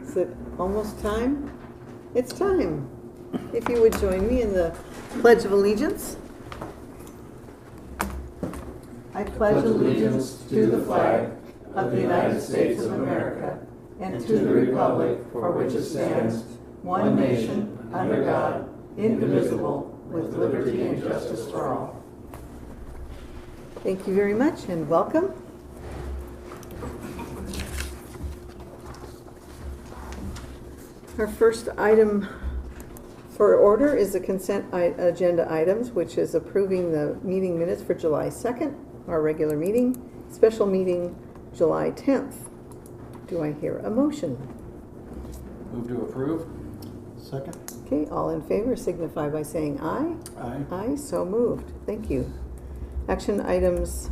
Is it almost time? It's time. If you would join me in the Pledge of Allegiance. I pledge allegiance to the flag of the United States of America and to the republic for which it stands, one nation, under God, indivisible, with liberty and justice for all. Thank you very much and welcome. Our first item for order is the consent agenda items, which is approving the meeting minutes for July 2nd, our regular meeting, special meeting July 10th. Do I hear a motion? Move to approve. Second. Okay, all in favor signify by saying aye. Aye. Aye, so moved. Thank you. Action items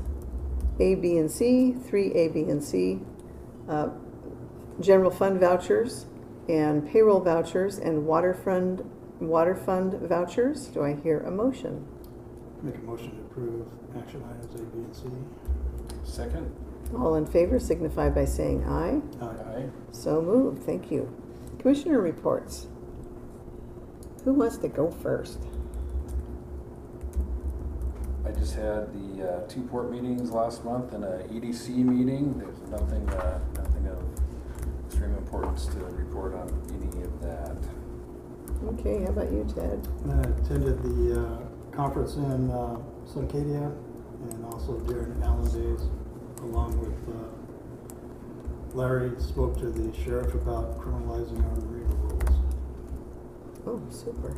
A, B, and C, 3A, B, and C, general fund vouchers and payroll vouchers and water fund vouchers. Do I hear a motion? Make a motion to approve action items A, B, and C. Second. All in favor signify by saying aye. Aye. So moved. Thank you. Commissioner reports. Who wants to go first? I just had the two port meetings last month and a EDC meeting. There's nothing of extreme importance to report on any of that. Okay, how about you, Ted? I attended the conference in Suncadia and also during Allyn days, along with Larry spoke to the sheriff about criminalizing our marina rules. Oh, super.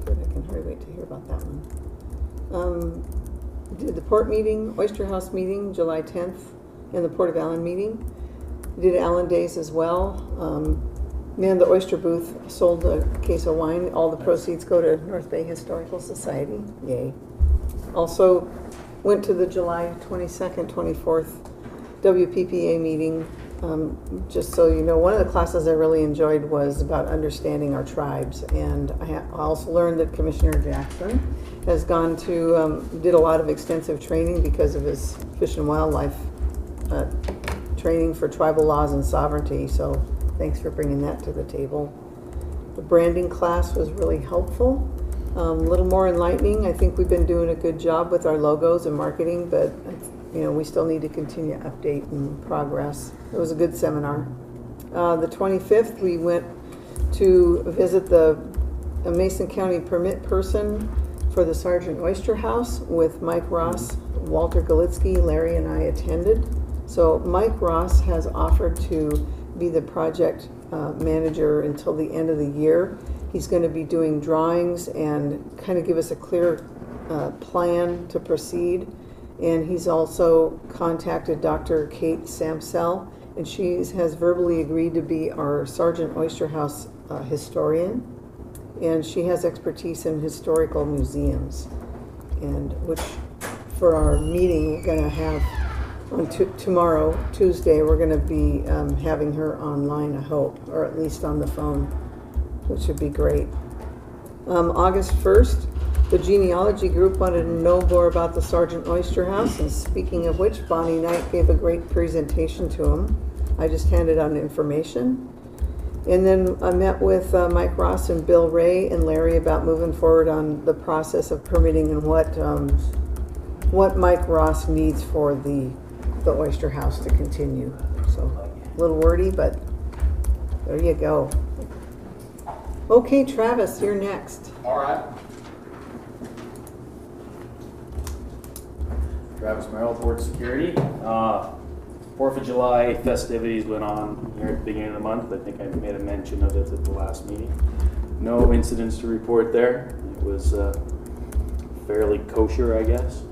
Good. I can hardly wait to hear about that one. Did the port meeting, Oyster House meeting, July 10th, and the Port of Allyn meeting. Did Allyn days as well. Man, the oyster booth sold a case of wine. All the proceeds go to North Bay Historical Society. Yay. Also went to the July 22nd, 24th WPPA meeting. Just so you know, one of the classes I really enjoyed was about understanding our tribes. And I also learned that Commissioner Jackson has gone to, did a lot of extensive training because of his fish and wildlife training for tribal laws and sovereignty. So thanks for bringing that to the table. The branding class was really helpful. A little more enlightening. I think we've been doing a good job with our logos and marketing, but you know, we still need to continue to update and progress. It was a good seminar. The 25th, we went to visit the Mason County permit person for the Sergeant Oyster House with Mike Ross, Walter Galitsky, Larry, and I attended. So Mike Ross has offered to be the project manager until the end of the year. He's going to be doing drawings and kind of give us a clear plan to proceed. And he's also contacted Dr. Kate Samsell, and she has verbally agreed to be our Sergeant Oyster House historian. And she has expertise in historical museums, and which for our meeting we're going to have on tomorrow, Tuesday, we're going to be having her online, I hope, or at least on the phone, which would be great. August 1st, the genealogy group wanted to know more about the Sergeant Oyster House, and speaking of which, Bonnie Knight gave a great presentation to them. I just handed out information. And then I met with Mike Ross and Bill Ray and Larry about moving forward on the process of permitting and what Mike Ross needs for the Oyster House to continue. So a little wordy, but there you go. Okay, Travis, you're next. All right. Travis Merrill, Port Security. 4th of July festivities went on here at the beginning of the month. I think I made a mention of it at the last meeting. No incidents to report there. It was fairly kosher, I guess.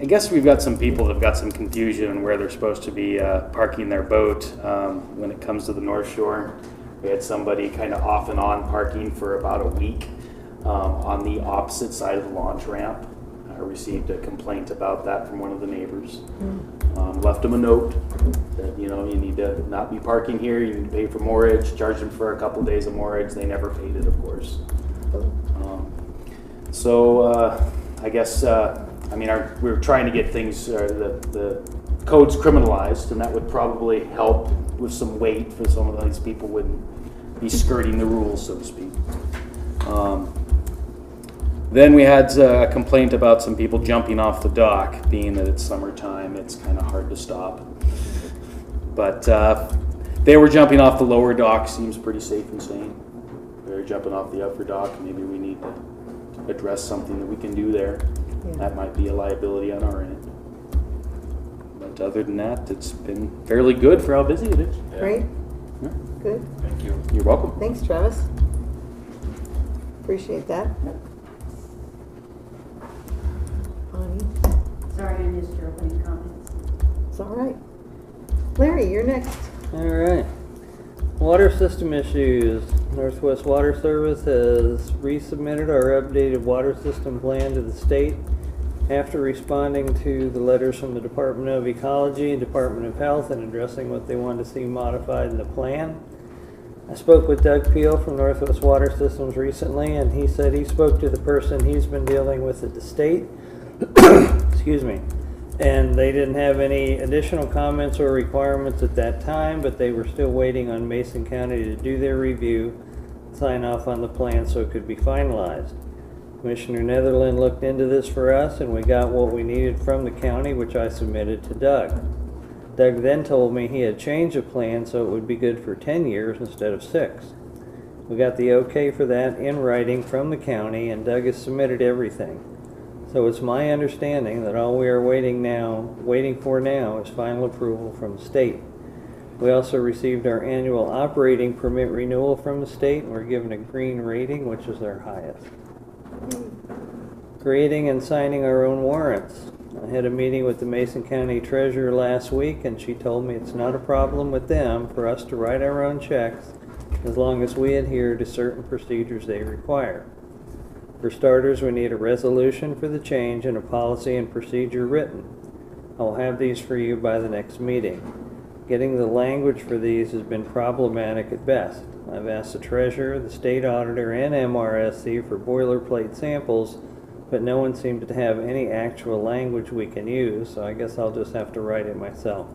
I guess we've got some people that have got some confusion on where they're supposed to be parking their boat when it comes to the North Shore. We had somebody kind of off and on parking for about a week on the opposite side of the launch ramp. I received a complaint about that from one of the neighbors. Left them a note that, you know, you need to not be parking here, you need to pay for moorage, charge them for a couple of days of moorage. They never paid it, of course. So I guess, I mean, we were trying to get things, the code's criminalized, and that would probably help with some weight for some of these people wouldn't be skirting the rules, so to speak. Then we had a complaint about some people jumping off the dock, being that it's summertime, it's kind of hard to stop. But they were jumping off the lower dock, seems pretty safe and sane. They're jumping off the upper dock, maybe we need to address something that we can do there. Yeah. That might be a liability on our end. But other than that, it's been fairly good for how busy it is. Yeah. Great, Yeah. good. Thank you. You're welcome. Thanks, Travis. Appreciate that. Bonnie, Sorry I missed your opening comments. it's all right. Larry, you're next. All right. Water system issues. Northwest Water Service has resubmitted our updated water system plan to the state after responding to the letters from the Department of Ecology and Department of Health and addressing what they wanted to see modified in the plan. I spoke with Doug Peel from Northwest Water Systems recently, and he said he spoke to the person he's been dealing with at the state. Excuse me. And they didn't have any additional comments or requirements at that time, but they were still waiting on Mason County to do their review, sign off on the plan so it could be finalized. Commissioner Netherland looked into this for us, and we got what we needed from the county, which I submitted to Doug. Doug then told me he had changed the plan so it would be good for 10 years instead of 6. We got the okay for that in writing from the county, and Doug has submitted everything. So it's my understanding that all we are waiting for now is final approval from the state. We also received our annual operating permit renewal from the state, and we're given a green rating, which is their highest. Creating and signing our own warrants. I had a meeting with the Mason County Treasurer last week, and she told me it's not a problem with them for us to write our own checks as long as we adhere to certain procedures they require. For starters, we need a resolution for the change and a policy and procedure written. I will have these for you by the next meeting. Getting the language for these has been problematic at best. I've asked the treasurer, the state auditor, and MRSC for boilerplate samples, but no one seemed to have any actual language we can use, so I guess I'll just have to write it myself.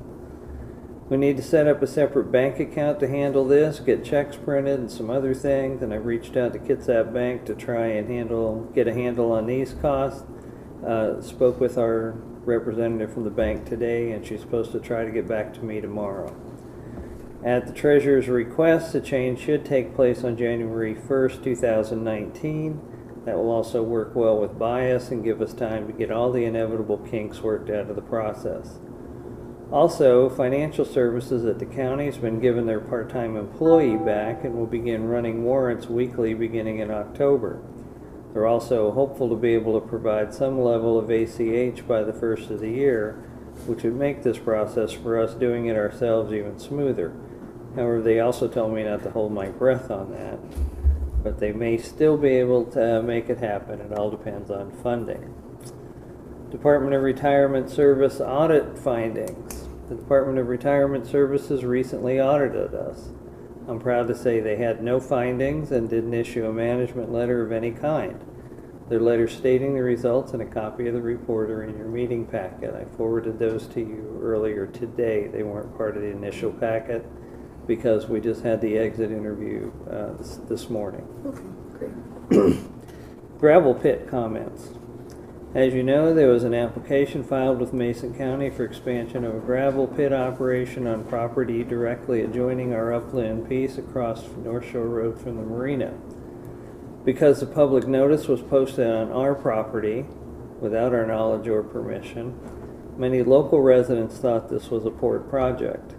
We need to set up a separate bank account to handle this, get checks printed and some other things, and I've reached out to Kitsap Bank to try and get a handle on these costs. Spoke with our representative from the bank today, and she's supposed to try to get back to me tomorrow. At the treasurer's request, the change should take place on January 1st, 2019. That will also work well with bias and give us time to get all the inevitable kinks worked out of the process. Also, financial services at the county has been given their part-time employee back and will begin running warrants weekly beginning in October. They're also hopeful to be able to provide some level of ACH by the first of the year, which would make this process for us doing it ourselves even smoother. However, they also told me not to hold my breath on that, but they may still be able to make it happen. It all depends on funding. Department of Retirement Service audit findings. The Department of Retirement Services recently audited us. I'm proud to say they had no findings and didn't issue a management letter of any kind. Their letter stating the results and a copy of the report are in your meeting packet. I forwarded those to you earlier today. They weren't part of the initial packet because we just had the exit interview this morning. Okay, great. Gravel pit comments. As you know, there was an application filed with Mason County for expansion of a gravel pit operation on property directly adjoining our upland piece across North Shore Road from the marina. Because the public notice was posted on our property without our knowledge or permission, many local residents thought this was a port project.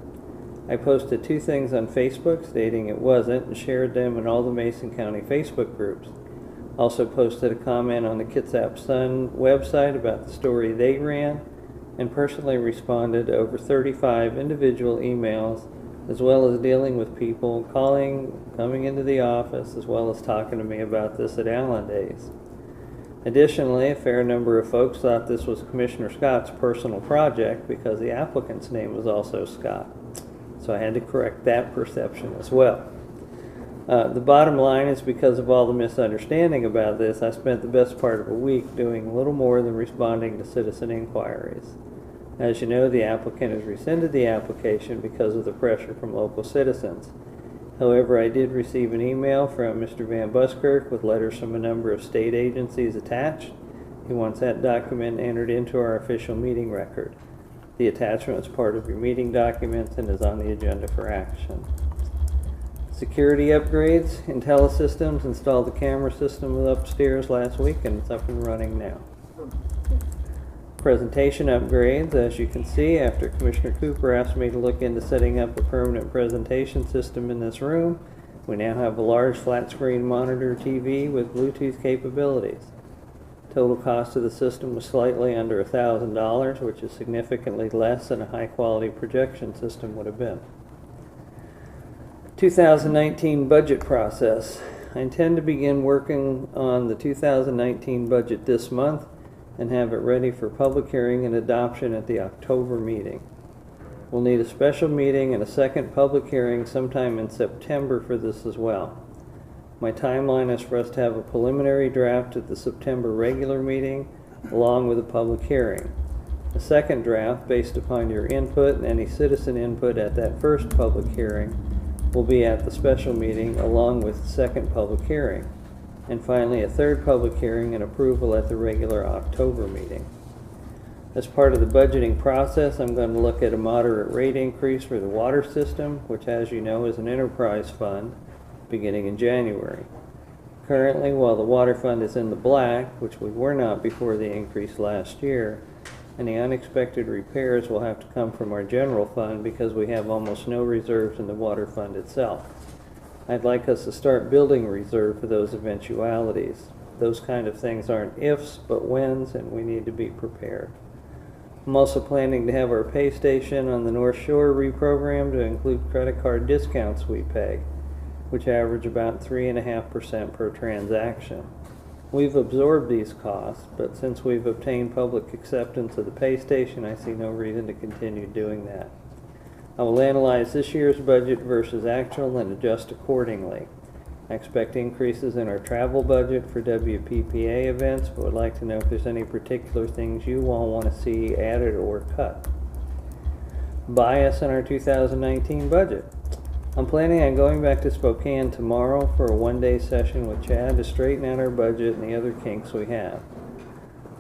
I posted 2 things on Facebook stating it wasn't and shared them in all the Mason County Facebook groups. Also posted a comment on the Kitsap Sun website about the story they ran, and personally responded to over 35 individual emails, as well as dealing with people coming into the office, as well as talking to me about this at Allyn Days. Additionally, a fair number of folks thought this was Commissioner Scott's personal project because the applicant's name was also Scott. So I had to correct that perception as well. The bottom line is because of all the misunderstanding about this, I spent the best part of a week doing little more than responding to citizen inquiries. As you know, the applicant has rescinded the application because of the pressure from local citizens. However, I did receive an email from Mr. Van Buskirk with letters from a number of state agencies attached. He wants that document entered into our official meeting record. The attachment is part of your meeting documents and is on the agenda for action. Security upgrades. IntelliSystems installed the camera system upstairs last week and it's up and running now. Presentation upgrades. As you can see, after Commissioner Cooper asked me to look into setting up a permanent presentation system in this room, we now have a large flat screen monitor TV with Bluetooth capabilities. Total cost of the system was slightly under $1,000, which is significantly less than a high quality projection system would have been. 2019 budget process. I intend to begin working on the 2019 budget this month and have it ready for public hearing and adoption at the October meeting. We'll need a special meeting and a second public hearing sometime in September for this as well. My timeline is for us to have a preliminary draft at the September regular meeting along with a public hearing. The second draft, based upon your input and any citizen input at that first public hearing, will be at the special meeting along with the second public hearing. And finally, a third public hearing and approval at the regular October meeting. As part of the budgeting process, I'm going to look at a moderate rate increase for the water system, which, as you know, is an enterprise fund, beginning in January. Currently, while the water fund is in the black, which we were not before the increase last year, any unexpected repairs will have to come from our general fund because we have almost no reserves in the water fund itself. I'd like us to start building a reserve for those eventualities. Those kind of things aren't ifs, but whens, and we need to be prepared. I'm also planning to have our pay station on the North Shore reprogrammed to include credit card discounts we pay, which average about 3.5% per transaction. We've absorbed these costs, but since we've obtained public acceptance of the pay station, I see no reason to continue doing that. I will analyze this year's budget versus actual and adjust accordingly. I expect increases in our travel budget for WPPA events, but would like to know if there's any particular things you all want to see added or cut. Bias in our 2019 budget. I'm planning on going back to Spokane tomorrow for a one-day session with Chad to straighten out our budget and the other kinks we have.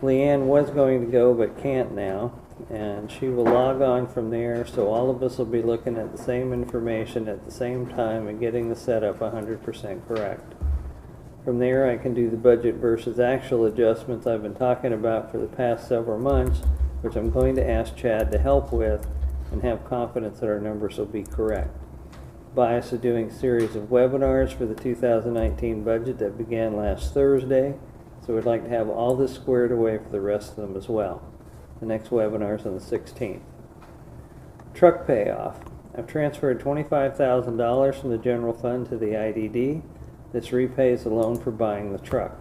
Leanne was going to go but can't now, and she will log on from there, so all of us will be looking at the same information at the same time and getting the setup 100% correct. From there, I can do the budget versus actual adjustments I've been talking about for the past several months, which I'm going to ask Chad to help with and have confidence that our numbers will be correct. Bias of doing a series of webinars for the 2019 budget that began last Thursday, so we'd like to have all this squared away for the rest of them as well. The next webinar is on the 16th. Truck payoff. I've transferred $25,000 from the general fund to the IDD. This repays the loan for buying the truck.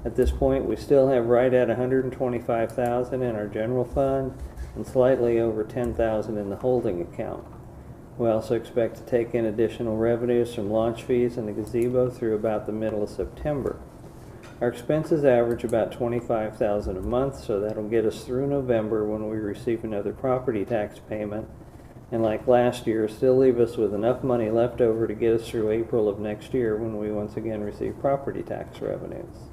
At this point, we still have right at $125,000 in our general fund and slightly over $10,000 in the holding account. We also expect to take in additional revenues from launch fees and the gazebo through about the middle of September. Our expenses average about $25,000 a month, so that'll get us through November when we receive another property tax payment, and like last year, still leave us with enough money left over to get us through April of next year when we once again receive property tax revenues.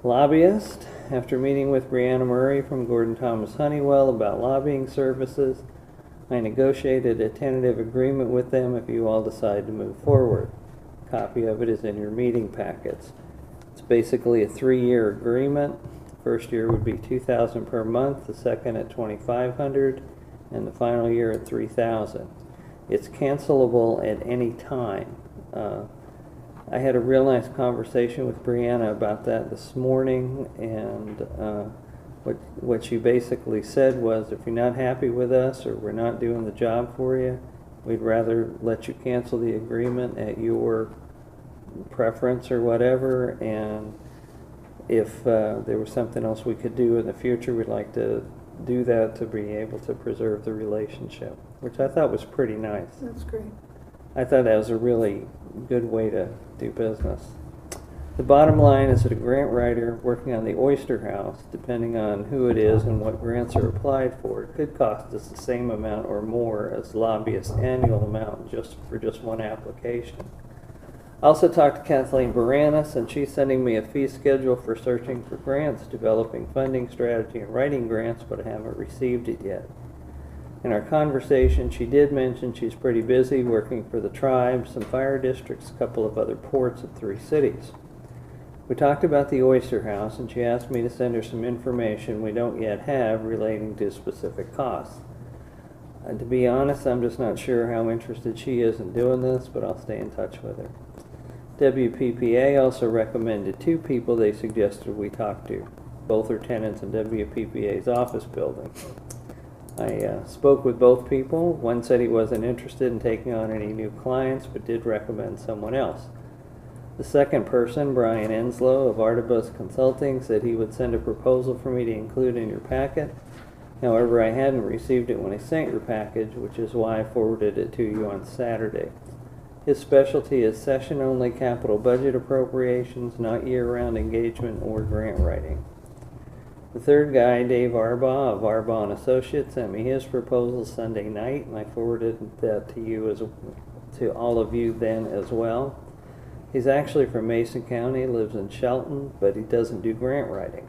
Lobbyist. After meeting with Brianna Murray from Gordon Thomas Honeywell about lobbying services, I negotiated a tentative agreement with them if you all decide to move forward. A copy of it is in your meeting packets. It's basically a 3-year agreement. The first year would be $2,000 per month, the second at $2,500, and the final year at $3,000. It's cancelable at any time. I had a real nice conversation with Brianna about that this morning, and what she basically said was, if you're not happy with us or we're not doing the job for you, we'd rather let you cancel the agreement at your preference or whatever, and if there was something else we could do in the future, we'd like to do that to be able to preserve the relationship, which I thought was pretty nice. That's great. I thought that was a really good way to do business. The bottom line is that a grant writer working on the Oyster House, depending on who it is and what grants are applied for, could cost us the same amount or more as the lobbyist's annual amount for just one application. I also talked to Kathleen Baranis, and she's sending me a fee schedule for searching for grants, developing funding strategy, and writing grants, but I haven't received it yet. In our conversation, she did mention she's pretty busy working for the tribe, some fire districts, a couple of other ports, and 3 cities. We talked about the Oyster House, and she asked me to send her some information we don't yet have relating to specific costs. To be honest, I'm just not sure how interested she is in doing this, but I'll stay in touch with her. WPPA also recommended 2 people they suggested we talk to. Both are tenants in WPPA's office building. I spoke with both people. One said he wasn't interested in taking on any new clients, but did recommend someone else. The second person, Brian Enslow of Artibus Consulting, said he would send a proposal for me to include in your packet. However, I hadn't received it when I sent your package, which is why I forwarded it to you on Saturday. His specialty is session-only capital budget appropriations, not year-round engagement or grant writing. The third guy, Dave Arbaugh of Arbaugh & Associates, sent me his proposal Sunday night, and I forwarded that to all of you then as well. He's actually from Mason County, lives in Shelton, but he doesn't do grant writing.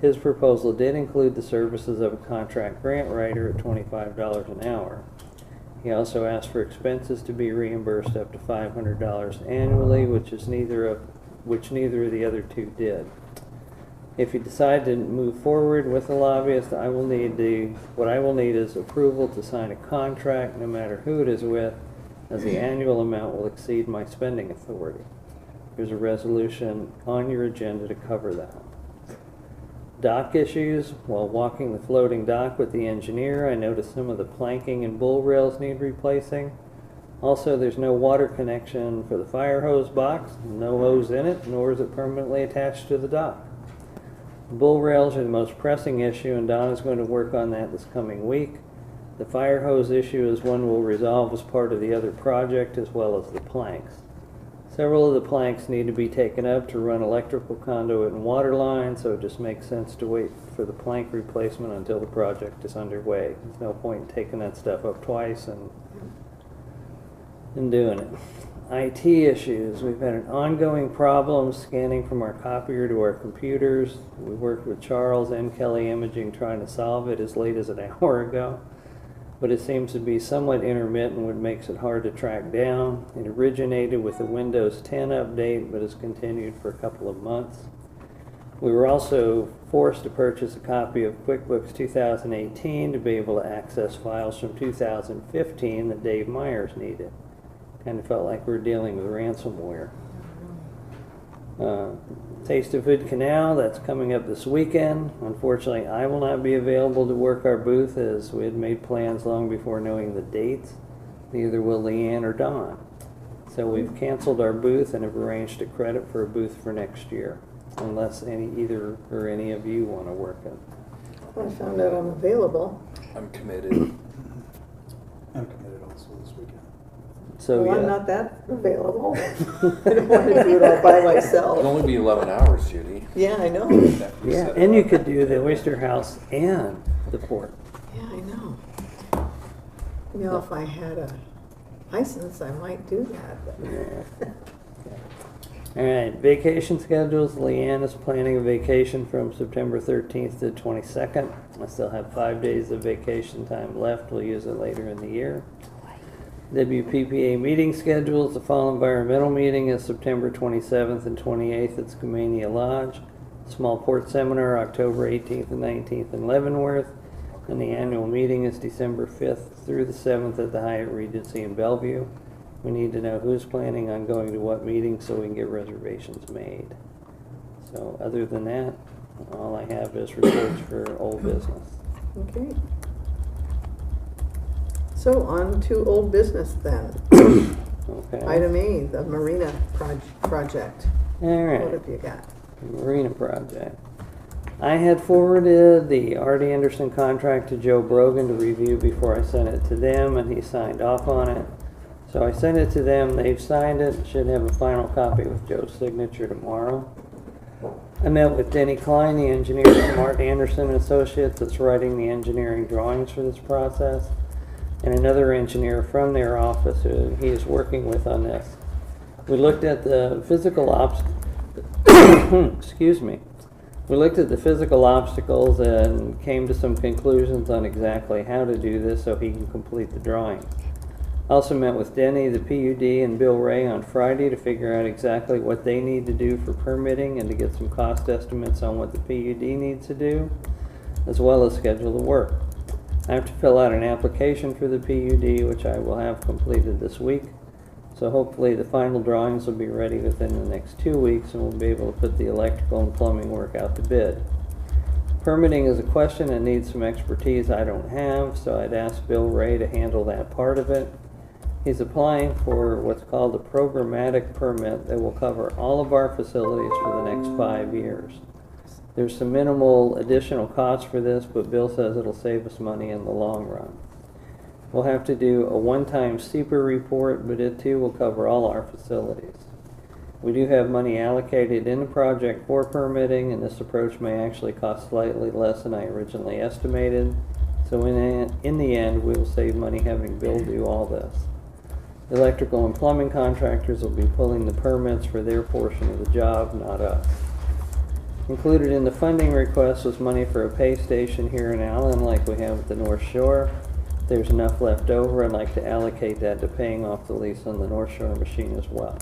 His proposal did include the services of a contract grant writer at $25 an hour. He also asked for expenses to be reimbursed up to $500 annually, which neither of the other 2 did. If you decide to move forward with the lobbyist, what I will need is approval to sign a contract, no matter who it is with, as the annual amount will exceed my spending authority. There's a resolution on your agenda to cover that. Dock issues. While walking the floating dock with the engineer, I noticed some of the planking and bull rails need replacing. Also, there's no water connection for the fire hose box, no hose in it, nor is it permanently attached to the dock. Bull rails are the most pressing issue, and Don is going to work on that this coming week. The fire hose issue is one we'll resolve as part of the other project, as well as the planks. Several of the planks need to be taken up to run electrical conduit and water lines, so it just makes sense to wait for the plank replacement until the project is underway. There's no point in taking that stuff up twice and doing it. IT issues. We've had an ongoing problem scanning from our copier to our computers. We worked with Charles and Kelly Imaging trying to solve it as late as an hour ago, but it seems to be somewhat intermittent, which makes it hard to track down. It originated with the Windows 10 update, but has continued for a couple of months. We were also forced to purchase a copy of QuickBooks 2018 to be able to access files from 2015 that Dave Myers needed. Kind of felt like we were dealing with ransomware. Taste of Hood Canal, that's coming up this weekend. Unfortunately, I will not be available to work our booth, as we had made plans long before knowing the dates. Neither will Leanne or Don. So we've canceled our booth and have arranged a credit for a booth for next year, unless either or any of you want to work it. I found out I'm available. I'm committed. I'm committed also this weekend. So Well, yeah. I'm not that available. I don't want to do it all by myself. It'll only be 11 hours, Judy. Yeah, I know. After we Yeah, set and it you up. could do the Oyster House and the port. Yeah, I know. You know, if I had a license, I might do that. But Yeah. All right, vacation schedules. Leanne is planning a vacation from September 13th to 22nd. I still have 5 days of vacation time left. We'll use it later in the year. WPPA meeting schedules. The fall environmental meeting is September 27th and 28th at Skamania Lodge. Small port seminar October 18th and 19th in Leavenworth. And the annual meeting is December 5th through the 7th at the Hyatt Regency in Bellevue. We need to know who's planning on going to what meeting so we can get reservations made. So other than that, all I have is reports for old business. Okay. So on to old business then. Okay. Item A, the marina project. All What right. have you got? Marina project. I had forwarded the Artie Anderson contract to Joe Brogan to review before I sent it to them, and he signed off on it. So I sent it to them, they've signed it, should have a final copy with Joe's signature tomorrow. I met with Denny Klein, the engineer from Martin Anderson and Associates that's writing the engineering drawings for this process, and another engineer from their office who he is working with on this. We looked at the physical excuse me. We looked at the physical obstacles and came to some conclusions on exactly how to do this so he can complete the drawings. Also met with Denny, the PUD, and Bill Ray on Friday to figure out exactly what they need to do for permitting and to get some cost estimates on what the PUD needs to do, as well as schedule the work. I have to fill out an application for the PUD, which I will have completed this week. So hopefully the final drawings will be ready within the next 2 weeks and we'll be able to put the electrical and plumbing work out to bid. Permitting is a question that needs some expertise I don't have, so I'd ask Bill Ray to handle that part of it. He's applying for what's called a programmatic permit that will cover all of our facilities for the next 5 years. There's some minimal additional costs for this, but Bill says it'll save us money in the long run. We'll have to do a one-time SEPR report, but it too will cover all our facilities. We do have money allocated in the project for permitting, and this approach may actually cost slightly less than I originally estimated. So in the end, we will save money having Bill do all this. The electrical and plumbing contractors will be pulling the permits for their portion of the job, not us. Included in the funding request was money for a pay station here in Allyn like we have at the North Shore. If there's enough left over, I'd like to allocate that to paying off the lease on the North Shore machine as well.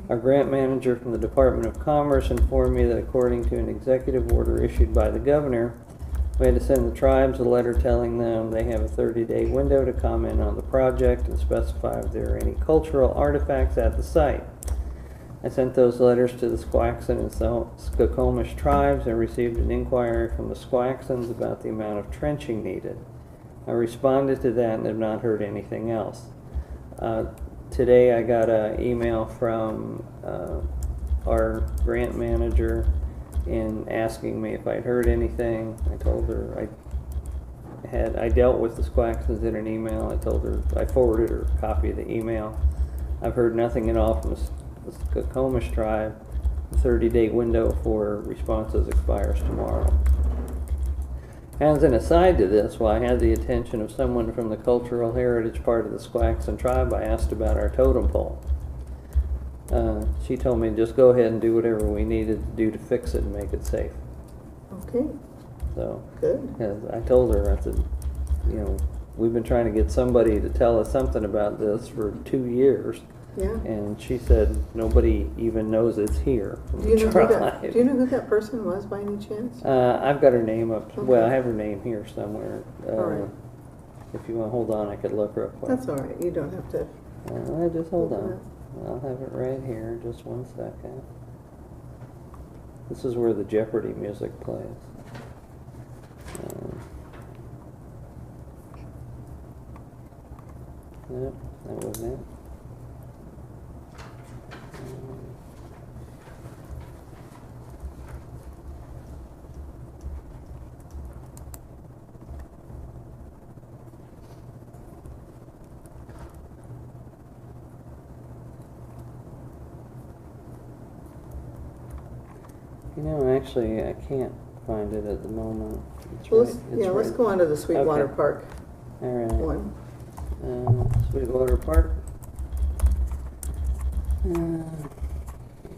Our grant manager from the Department of Commerce informed me that according to an executive order issued by the governor, we had to send the tribes a letter telling them they have a 30-day window to comment on the project and specify if there are any cultural artifacts at the site. I sent those letters to the Squaxin and Skokomish tribes and received an inquiry from the Squaxins about the amount of trenching needed. I responded to that and have not heard anything else. Today I got an email from our grant manager in asking me if I'd heard anything. I told her I dealt with the Squaxins in an email. I told her I forwarded her a copy of the email. I've heard nothing at all from the Skokomish tribe. The 30-day window for responses expires tomorrow. As an aside to this, while I had the attention of someone from the cultural heritage part of the Squaxin tribe, I asked about our totem pole. She told me just go ahead and do whatever we needed to do to fix it and make it safe. Okay, So, good. as I told her, I said, you know, we've been trying to get somebody to tell us something about this for 2 years. Yeah. And she said nobody even knows it's here. Do you know who that person was by any chance? I've got her name up. Okay. Well, I have her name here somewhere. All right. If you want to hold on, I could look real quick. That's all right. You don't have to. Just hold on. I'll have it right here. Just 1 second. This is where the Jeopardy music plays. Yep, that was it. You know, actually, I can't find it at the moment. Well, let's go on to the Sweetwater Okay. Park All right. one. Sweetwater Park.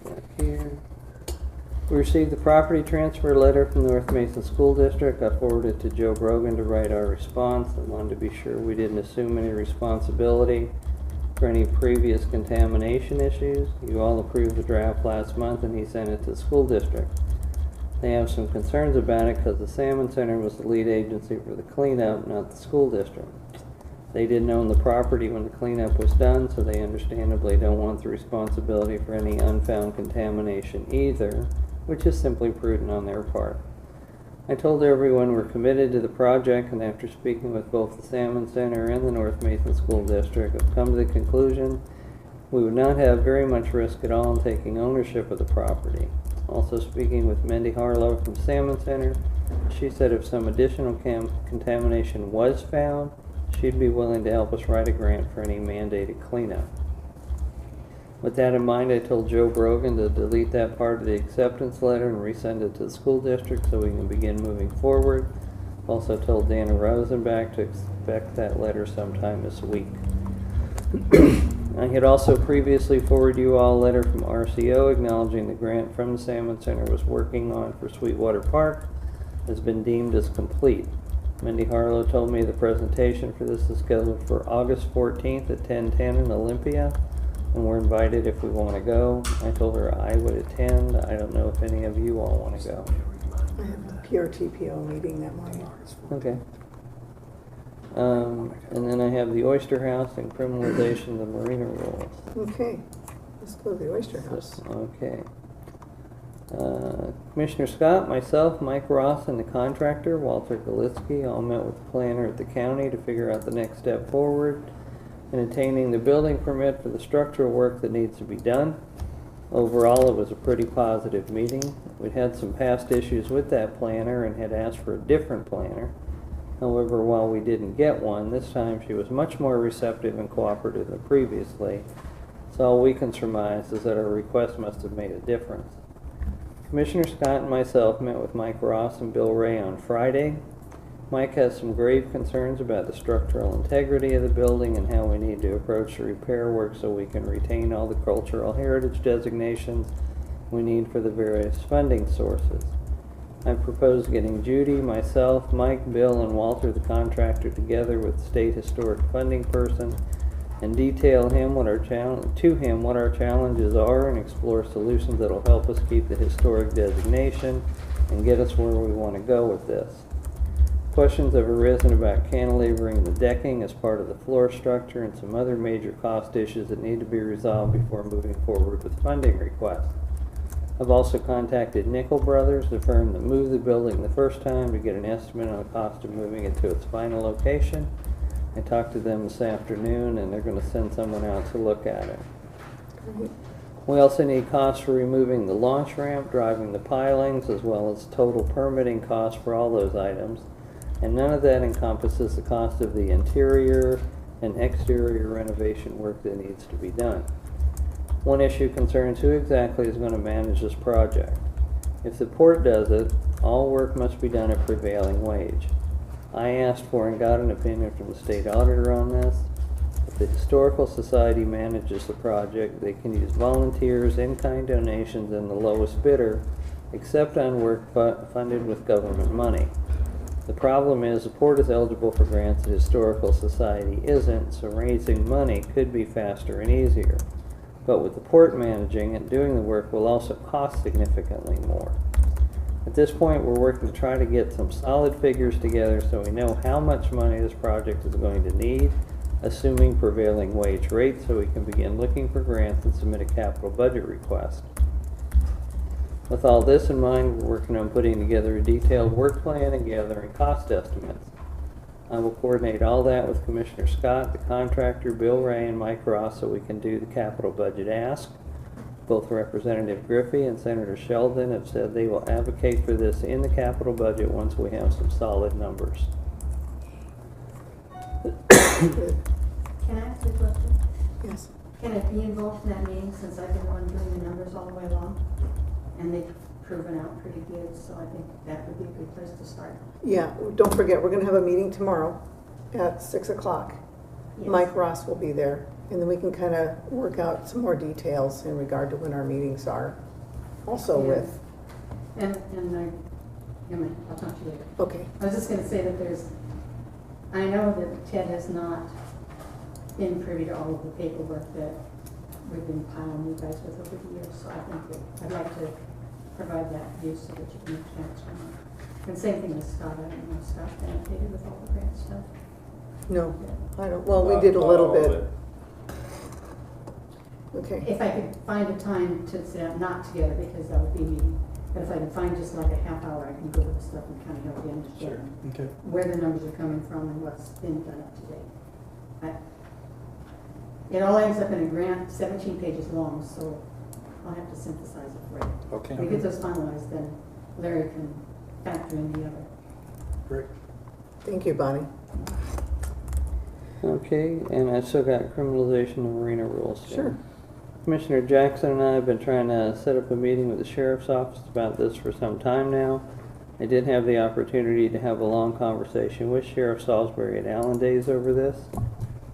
Back here. We received the property transfer letter from the North Mason School District. I forwarded it to Joe Brogan to write our response. I wanted to be sure we didn't assume any responsibility for any previous contamination issues. You all approved the draft last month and he sent it to the school district. They have some concerns about it because the Salmon Center was the lead agency for the cleanup, not the school district. They didn't own the property when the cleanup was done, so they understandably don't want the responsibility for any unfound contamination either, which is simply prudent on their part. I told everyone we're committed to the project, and after speaking with both the Salmon Center and the North Mason School District, I've come to the conclusion we would not have very much risk at all in taking ownership of the property. Also speaking with Mindy Harlow from Salmon Center, she said if some additional contamination was found, she'd be willing to help us write a grant for any mandated cleanup. With that in mind, I told Joe Brogan to delete that part of the acceptance letter and resend it to the school district so we can begin moving forward. Also told Dana Rosenbach to expect that letter sometime this week. I had also previously forwarded you all a letter from RCO acknowledging the grant from the Salmon Center was working on for Sweetwater Park has been deemed as complete. Mindy Harlow told me the presentation for this is scheduled for August 14th at 10:10 in Olympia, and we're invited if we want to go. I told her I would attend. I don't know if any of you all want to go. I have a PRTPO meeting that morning. Okay. And then I have the Oyster House and criminalization of the marina rules. Okay, let's go to the Oyster House. Okay. Commissioner Scott, myself, Mike Ross, and the contractor, Walter Galitsky, all met with the planner at the county to figure out the next step forward in obtaining the building permit for the structural work that needs to be done. Overall, it was a pretty positive meeting. We'd had some past issues with that planner and had asked for a different planner. However, while we didn't get one, this time she was much more receptive and cooperative than previously. So all we can surmise is that our request must have made a difference. Commissioner Scott and myself met with Mike Ross and Bill Ray on Friday. Mike has some grave concerns about the structural integrity of the building and how we need to approach the repair work so we can retain all the cultural heritage designations we need for the various funding sources. I proposed getting Judy, myself, Mike, Bill, and Walter, the contractor, together with the state historic funding person and detail him what our challenges are and explore solutions that will help us keep the historic designation and get us where we want to go with this. Questions have arisen about cantilevering the decking as part of the floor structure and some other major cost issues that need to be resolved before moving forward with funding requests. I've also contacted Nickel Brothers, the firm that moved the building the first time, to get an estimate on the cost of moving it to its final location. I talked to them this afternoon and they're going to send someone out to look at it. Great. We also need costs for removing the launch ramp, driving the pilings, as well as total permitting costs for all those items. And none of that encompasses the cost of the interior and exterior renovation work that needs to be done. One issue concerns who exactly is going to manage this project. If the port does it, all work must be done at prevailing wage. I asked for and got an opinion from the state auditor on this. If the Historical Society manages the project, they can use volunteers, in-kind donations, and the lowest bidder, except on work funded with government money. The problem is the port is eligible for grants, the Historical Society isn't, so raising money could be faster and easier. But with the port managing it, doing the work will also cost significantly more. At this point, we're working to try to get some solid figures together so we know how much money this project is going to need, assuming prevailing wage rates, so we can begin looking for grants and submit a capital budget request. With all this in mind, we're working on putting together a detailed work plan and gathering cost estimates. I will coordinate all that with Commissioner Scott, the contractor, Bill Ray, and Mike Ross so we can do the capital budget ask. Both Representative Griffey and Senator Sheldon have said they will advocate for this in the capital budget once we have some solid numbers. Good. Can I ask you a question? Yes. Can it be involved in that meeting since I've been the one doing the numbers all the way along? And they've proven out pretty good, so I think that would be a good place to start. Yeah, don't forget, we're going to have a meeting tomorrow at 6 o'clock. Yes. Mike Ross will be there, and then we can kind of work out some more details in regard to when our meetings are. Also Yeah. with, And I'll talk to you later. okay, I was just gonna say that I know that Ted has not been privy to all of the paperwork that we've been piling you guys with over the years, so I think that I'd like to provide that to you so that you can understand what's going on. And same thing with Scott, I don't know if Scott's been updated with all the grant stuff. no, I don't, well, we did a little bit. Okay, If I could find a time to sit down, not together because that would be me, but if I could find just like a half hour, I can go over the stuff and kind of help you understand Okay. where the numbers are coming from and what's been done up to date. It all ends up in a grant, 17 pages long, so I'll have to synthesize it for you. Okay. If we get those finalized, then Larry can factor in the other. Great. thank you, Bonnie. Okay, and I still got criminalization of marina rules. here. Sure. Commissioner Jackson and I have been trying to set up a meeting with the sheriff's office about this for some time now. I did have the opportunity to have a long conversation with Sheriff Salisbury at Allyn Days over this.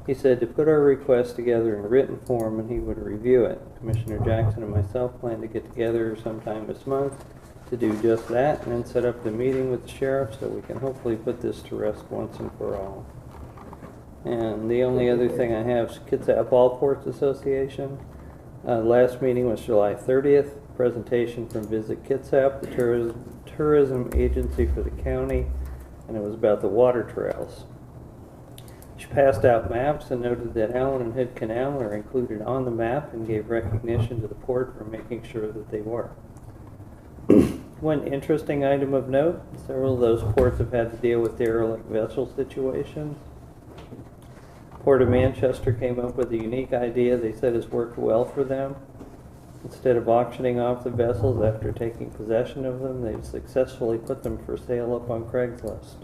He said to put our request together in written form and he would review it. Commissioner Jackson and myself plan to get together sometime this month to do just that and then set up the meeting with the sheriff so we can hopefully put this to rest once and for all. And the only other thing I have is Kitsap Ballports Association. Last meeting was July 30th. Presentation from Visit Kitsap, the tourism agency for the county, and it was about the water trails. She passed out maps and noted that Allyn and Hood Canal are included on the map and gave recognition to the port for making sure that they were. One interesting item of note, several of those ports have had to deal with derelict vessel situations. Port of Manchester came up with a unique idea they said has worked well for them. Instead of auctioning off the vessels after taking possession of them, they've successfully put them for sale up on Craigslist.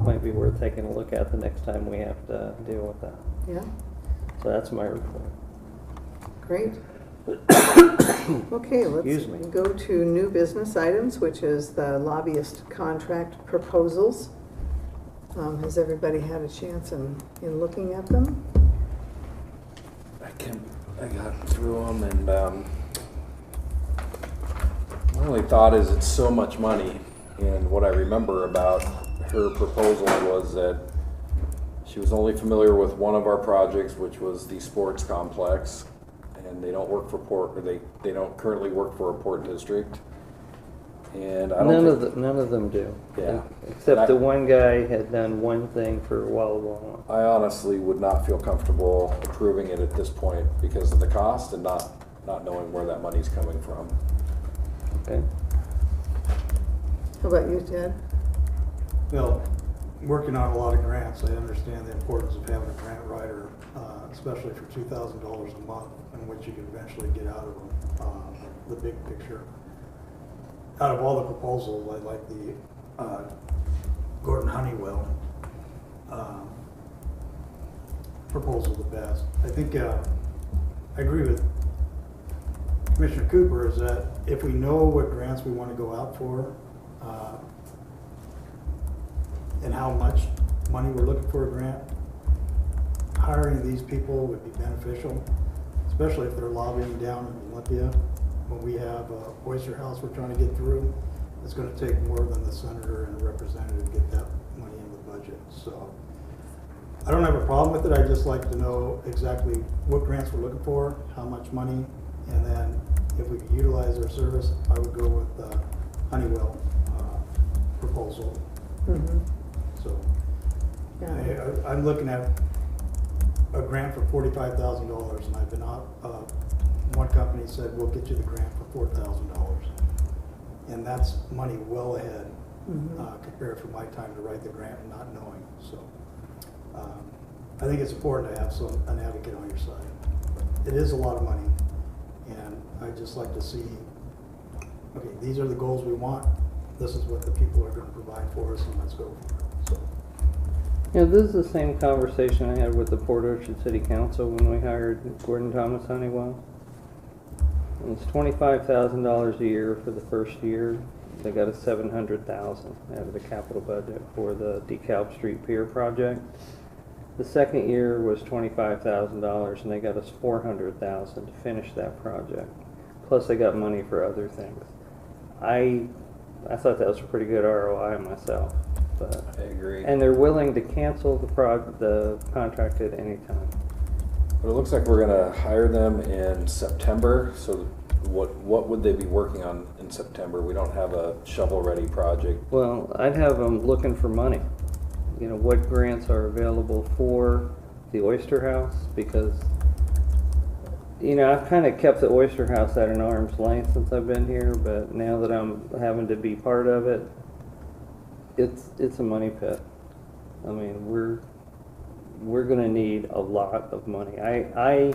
Might be worth taking a look at the next time we have to deal with that. Yeah, So that's my report. great. Okay, let's Excuse me. go to new business items, which is the lobbyist contract proposals. Has everybody had a chance in looking at them? I got through them, and my only thought is it's so much money. And what I remember about her proposal was that she was only familiar with one of our projects, which was the sports complex, and they don't work for port, or they don't currently work for a port district. And I don't think, None of them do. Yeah. Except the one guy had done one thing for Walla Walla. I honestly would not feel comfortable approving it at this point because of the cost and not knowing where that money's coming from. Okay. How about you, Ted? Well, working on a lot of grants, I understand the importance of having a grant writer, especially for $2,000 a month, in which you can eventually get out of them, the big picture. Out of all the proposals, I like the Gordon Honeywell proposal the best. I think I agree with Commissioner Cooper is that if we know what grants we want to go out for and how much money we're looking for a grant, hiring these people would be beneficial, especially if they're lobbying down in Olympia. When we have a Oyster House we're trying to get through, it's going to take more than the senator and the representative to get that money in the budget. So I don't have a problem with it. I just like to know exactly what grants we're looking for, how much money, and then if we can utilize their service, I would go with the Honeywell proposal. Mm-hmm. So Yeah. I'm looking at a grant for $45,000, and I've been out. One company said we'll get you the grant for $4,000, and that's money well ahead compared to my time to write the grant and not knowing. So I think it's important to have an advocate on your side. It is a lot of money, and I just like to see, okay, these are the goals we want. This is what the people are going to provide for us, and let's go for it. So. Yeah, this is the same conversation I had with the Port Orchard City Council when we hired Gordon Thomas Honeywell. And it's $25,000 a year for the first year. They got a $700,000 out of the capital budget for the DeKalb Street Pier project. The second year was $25,000, and they got us $400,000 to finish that project. Plus, they got money for other things. I thought that was a pretty good ROI myself. But I agree. and they're willing to cancel the contract at any time. But it looks like we're gonna hire them in September, so what would they be working on in September? We don't have a shovel-ready project. Well, I'd have them looking for money. You know, what grants are available for the Oyster House, because, you know, I've kind of kept the Oyster House at an arm's length since I've been here, but now that I'm having to be part of it, it's a money pit. I mean, we're going to need a lot of money. I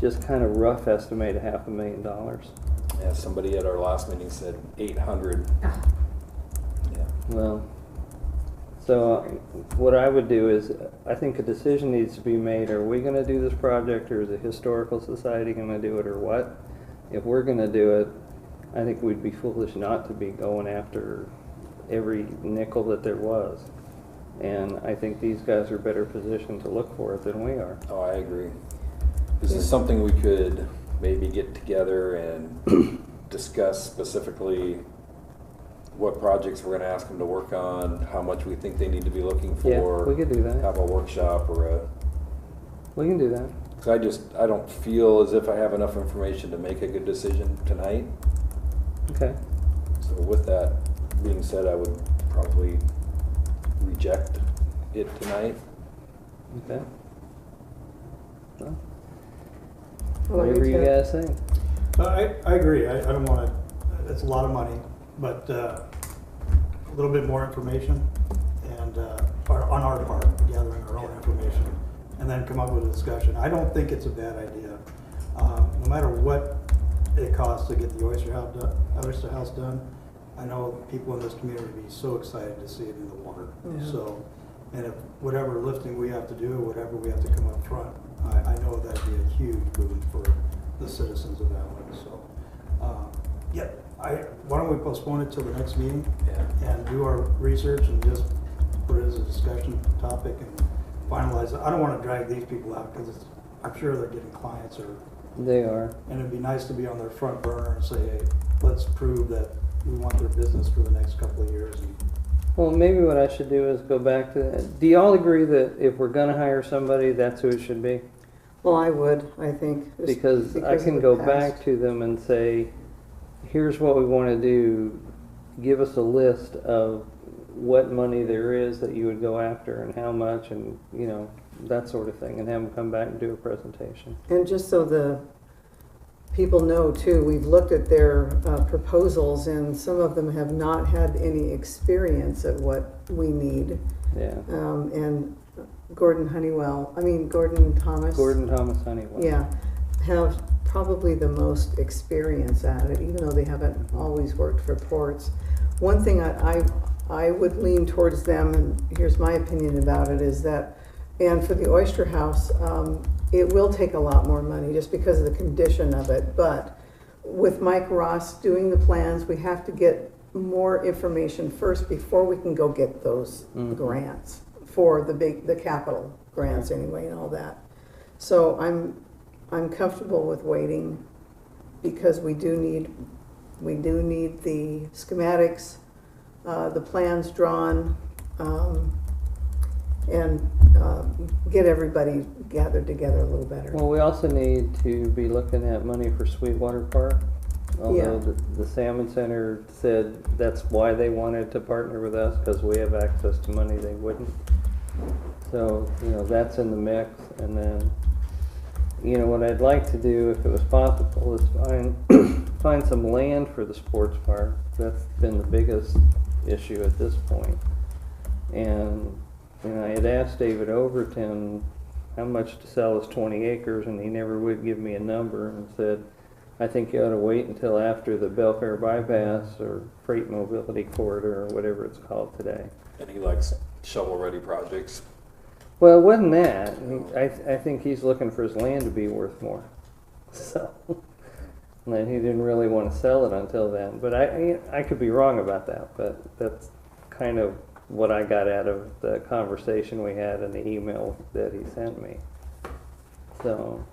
just kind of rough estimate $500,000. Yeah, somebody at our last meeting said 800. Yeah. Well, So what I would do is, I think a decision needs to be made. Are we gonna do this project, or is the Historical Society gonna do it, or what? If we're gonna do it, I think we'd be foolish not to be going after every nickel that there was. And I think these guys are better positioned to look for it than we are. Oh, I agree. This is something we could maybe get together and discuss specifically what projects we're gonna ask them to work on, how much we think they need to be looking Yeah, for. we could do that. Have a workshop or a, We can do that. cause I don't feel as if I have enough information to make a good decision tonight. Okay. So with that being said, I would probably reject it tonight. Okay. Well, How about whatever you Ted? guys think. I agree. I don't want to, it's a lot of money, but a little bit more information and on our part, gathering our own information, and then come up with a discussion. I don't think it's a bad idea. No matter what it costs to get the Oyster House done, I know people in this community would be so excited to see it in the water. Yeah. So, and if whatever lifting we have to do, whatever we have to come up front, I know that'd be a huge boon for the citizens of Allyn. So, yeah, why don't we postpone it till the next meeting Yeah. and do our research and just put it as a discussion topic and finalize it. I don't want to drag these people out because I'm sure they're getting clients, They are. and it'd be nice to be on their front burner and say, hey, let's prove that we want their business for the next couple of years. And Well, maybe what I should do is go back to, do y'all agree that if we're gonna hire somebody, that's who it should be? Well, I would, I think. just Because I of can the go past. back to them and say, here's what we wanna do. Give us a list of what money there is that you would go after and how much and, you know, that sort of thing, and have them come back and do a presentation. And just so the people know too, we've looked at their proposals, and some of them have not had any experience at what we need. Yeah. And Gordon Thomas. Gordon Thomas Honeywell. Yeah, have probably the most experience at it, even though they haven't always worked for ports. One thing I would lean towards them, and here's my opinion about it, is that, and for the Oyster House, it will take a lot more money just because of the condition of it. But with Mike Ross doing the plans, we have to get more information first before we can go get those grants for the capital grants anyway and all that. So I'm comfortable with waiting because we do need the schematics, the plans drawn, and get everybody gathered together a little better. Well, we also need to be looking at money for Sweetwater Park. Although the Salmon Center said that's why they wanted to partner with us, because we have access to money they wouldn't. So, you know, that's in the mix. And then, you know, what I'd like to do, if it was possible, is find some land for the sports park. That's been the biggest issue at this point. And, you know, I had asked David Overton how much to sell us 20 acres, and he never would give me a number, and said, I think you ought to wait until after the Belfair bypass or freight mobility corridor or whatever it's called today. And he likes shovel-ready projects. Well, it wasn't that. I think he's looking for his land to be worth more. So, and he didn't really want to sell it until then. But I could be wrong about that, but that's kind of what I got out of the conversation we had and the email that he sent me. So.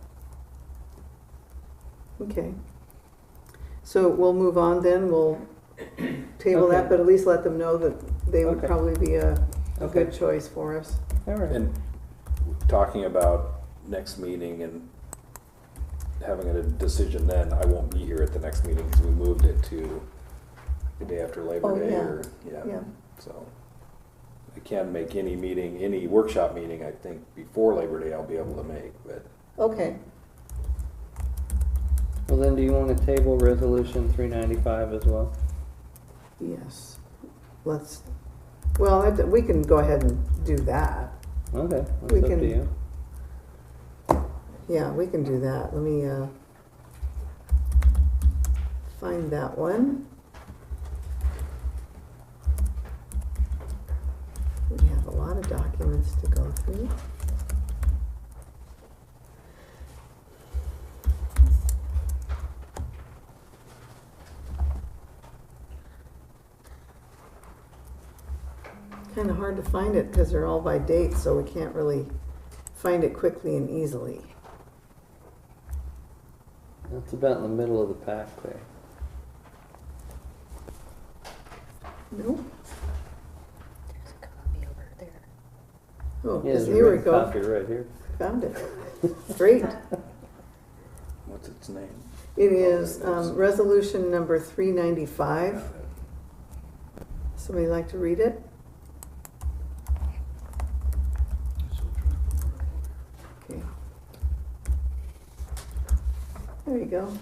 Okay. So we'll move on then. We'll table Okay. that, but at least let them know that they would Okay. probably be a Okay. good choice for us. All right. And talking about next meeting and having a decision then, I won't be here at the next meeting because we moved it to the day after Labor Oh, Day. yeah. Or so I can make any workshop meeting, I think, before Labor Day I'll be able to make, but Okay. Well, then, do you want to table resolution 395 as well? Yes. We can go ahead and do that. Okay, that's We up can- to you. Yeah, we can do that. Let me find that one. We have a lot of documents to go through. Kind of hard to find it because they're all by date, so we can't really find it quickly and easily. That's about in the middle of the pack there. Nope. There's a copy over there. Oh, Yeah, there's a here we written go. copy right here. Found it. Great. What's its name? It is resolution number 395. Somebody like to read it? Okay. There you go.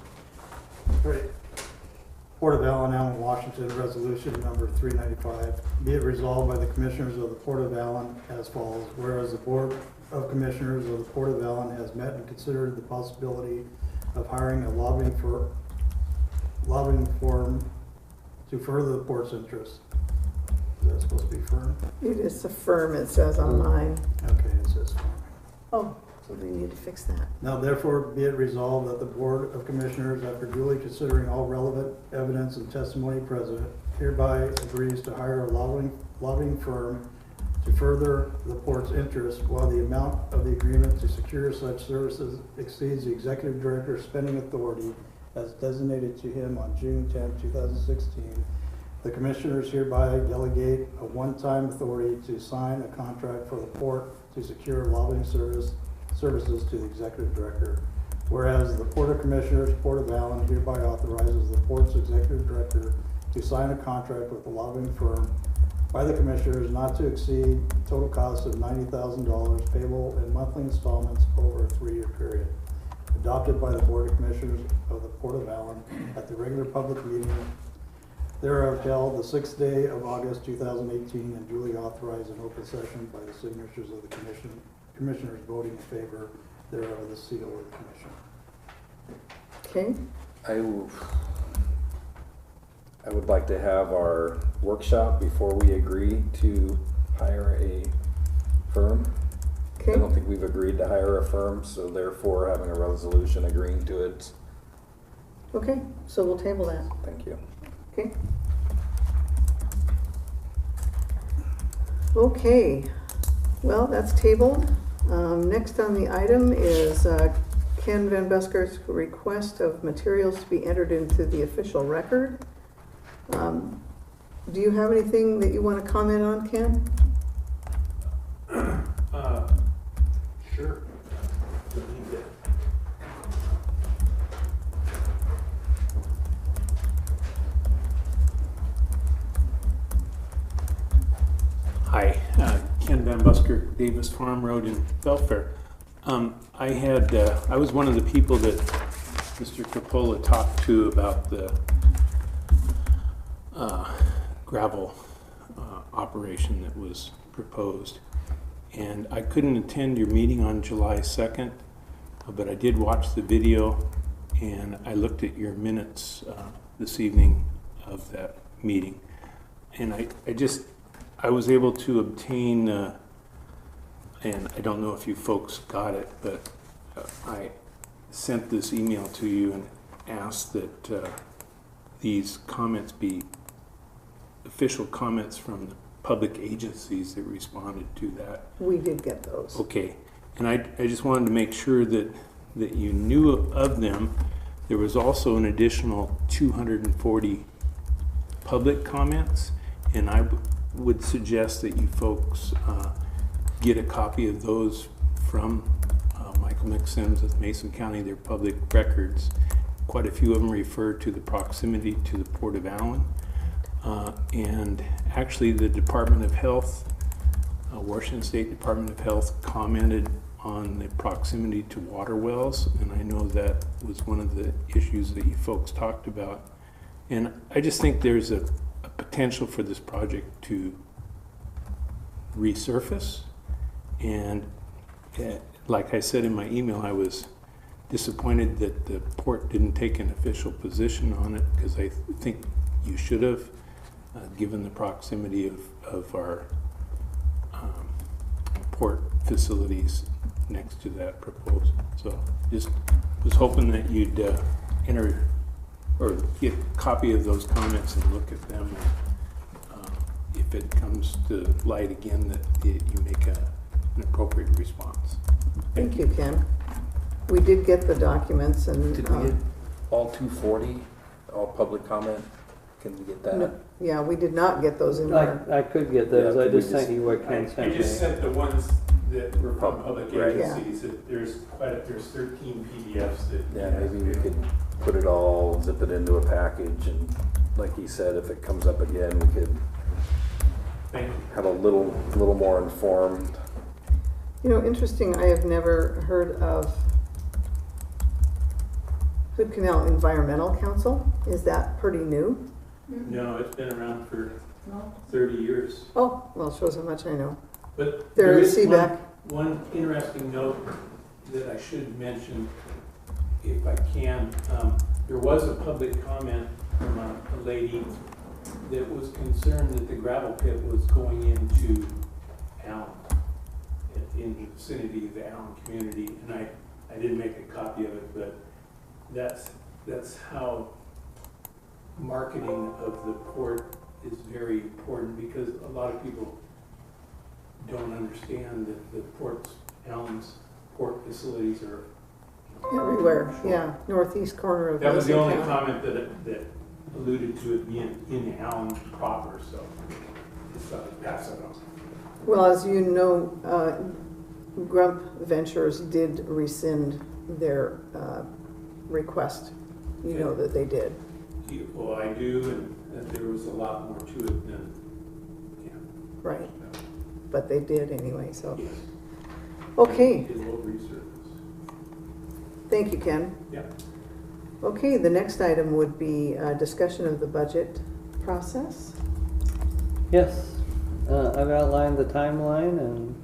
Right. Port of Allyn, Washington, resolution number 395. Be it resolved by the Commissioners of the Port of Allyn as follows. Whereas the Board of Commissioners of the Port of Allyn has met and considered the possibility of hiring a lobbying firm to further the port's interests. Is that supposed to be firm? It is a firm, it says on mine. Okay, it says firm. Oh, so we need to fix that. Now therefore be it resolved that the Board of Commissioners, after duly considering all relevant evidence and testimony present, hereby agrees to hire a lobbying firm to further the port's interest while the amount of the agreement to secure such services exceeds the Executive Director's spending authority as designated to him on June 10, 2016. The Commissioners hereby delegate a one-time authority to sign a contract for the port to secure lobbying services to the Executive Director. Whereas the Port of Commissioners, Port of Allyn hereby authorizes the Port's Executive Director to sign a contract with the lobbying firm by the Commissioners not to exceed total cost of $90,000 payable in monthly installments over a 3-year period. Adopted by the Board of Commissioners of the Port of Allyn at the regular public meeting thereof held the 6th day of August 2018 and duly authorized in open session by the signatures of the Commissioners voting in favor thereof, the seal of the Commission. Okay, I would like to have our workshop before we agree to hire a firm. I okay, don't think we've agreed to hire a firm, so therefore having a resolution agreeing to it. okay, so we'll table that. Thank you. Okay. Okay, well, that's tabled. Next on the item is Ken Van Busker's request of materials to be entered into the official record. Do you have anything that you want to comment on, Ken? Sure. Hi, Ken Van Busker, Davis Farm Road in Belfair. I was one of the people that Mr. Coppola talked to about the gravel operation that was proposed. And I couldn't attend your meeting on July 2nd, but I did watch the video and I looked at your minutes this evening of that meeting. And I was able to obtain, and I don't know if you folks got it, but I sent this email to you and asked that these comments be official comments from the public agencies that responded to that. We did get those. Okay, and I just wanted to make sure that you knew of them. There was also an additional 240 public comments, and I would suggest that you folks get a copy of those from Michael McSims with Mason County, their public records. Quite a few of them refer to the proximity to the Port of Allyn. And actually the Department of Health, Washington State Department of Health commented on the proximity to water wells, and I know that was one of the issues that you folks talked about. And I just think there's a potential for this project to resurface. And like I said in my email, I was disappointed that the port didn't take an official position on it, because I think you should have, given the proximity of our port facilities next to that proposal. So just was hoping that you'd enter or get a copy of those comments and look at them. And, if it comes to light again, that you make an appropriate response. Thank you, Ken. We did get the documents and. Did we get all 240, all public comment? Can we get that? No, yeah, we did not get those in our, I could get those, Yeah, I could we just sent you what Ken I sent me. just sent the ones that were from public Right. agencies. There's 13 PDFs that. Yeah, maybe we could put it all, zip it into a package, and like he said, if it comes up again, we could Thank you. have a little more informed. you know, interesting, I have never heard of Hood Canal Environmental Council. Is that pretty new? No, it's been around for No? 30 years. Oh, well, shows how much I know. But There there is is CBAC. one interesting note that I should mention, if I can. There was a public comment from a lady that was concerned that the gravel pit was going into Allyn, in the vicinity of the Allyn community. And I didn't make a copy of it, but that's how marketing of the port is very important, because a lot of people don't understand that the Allyn's port facilities are. Everywhere, yeah, northeast corner of. That was the Mason only County. comment that alluded to it being in Allyn proper, so just thought I'd pass that on. Well, as you know, Grump Ventures did rescind their request. You know that they did. Well, I do, and that there was a lot more to it than, Right. But they did anyway, so. yes. Okay, Did a little research. thank you, Ken. Yeah. Okay, the next item would be discussion of the budget process. Yes, I've outlined the timeline and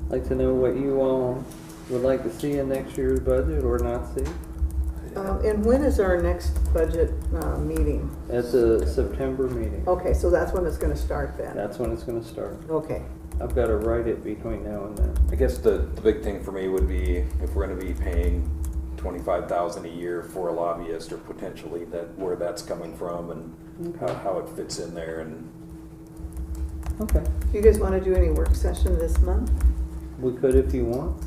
I'd like to know what you all would like to see in next year's budget or not see. And when is our next budget meeting? At the September meeting. Okay, so that's when it's gonna start then? That's when it's gonna start. Okay, I've got to write it between now and then. I guess the big thing for me would be if we're going to be paying $25,000 a year for a lobbyist, or potentially where that's coming from, and how it fits in there. And Okay. do you guys wanna do any work session this month? We could if you want.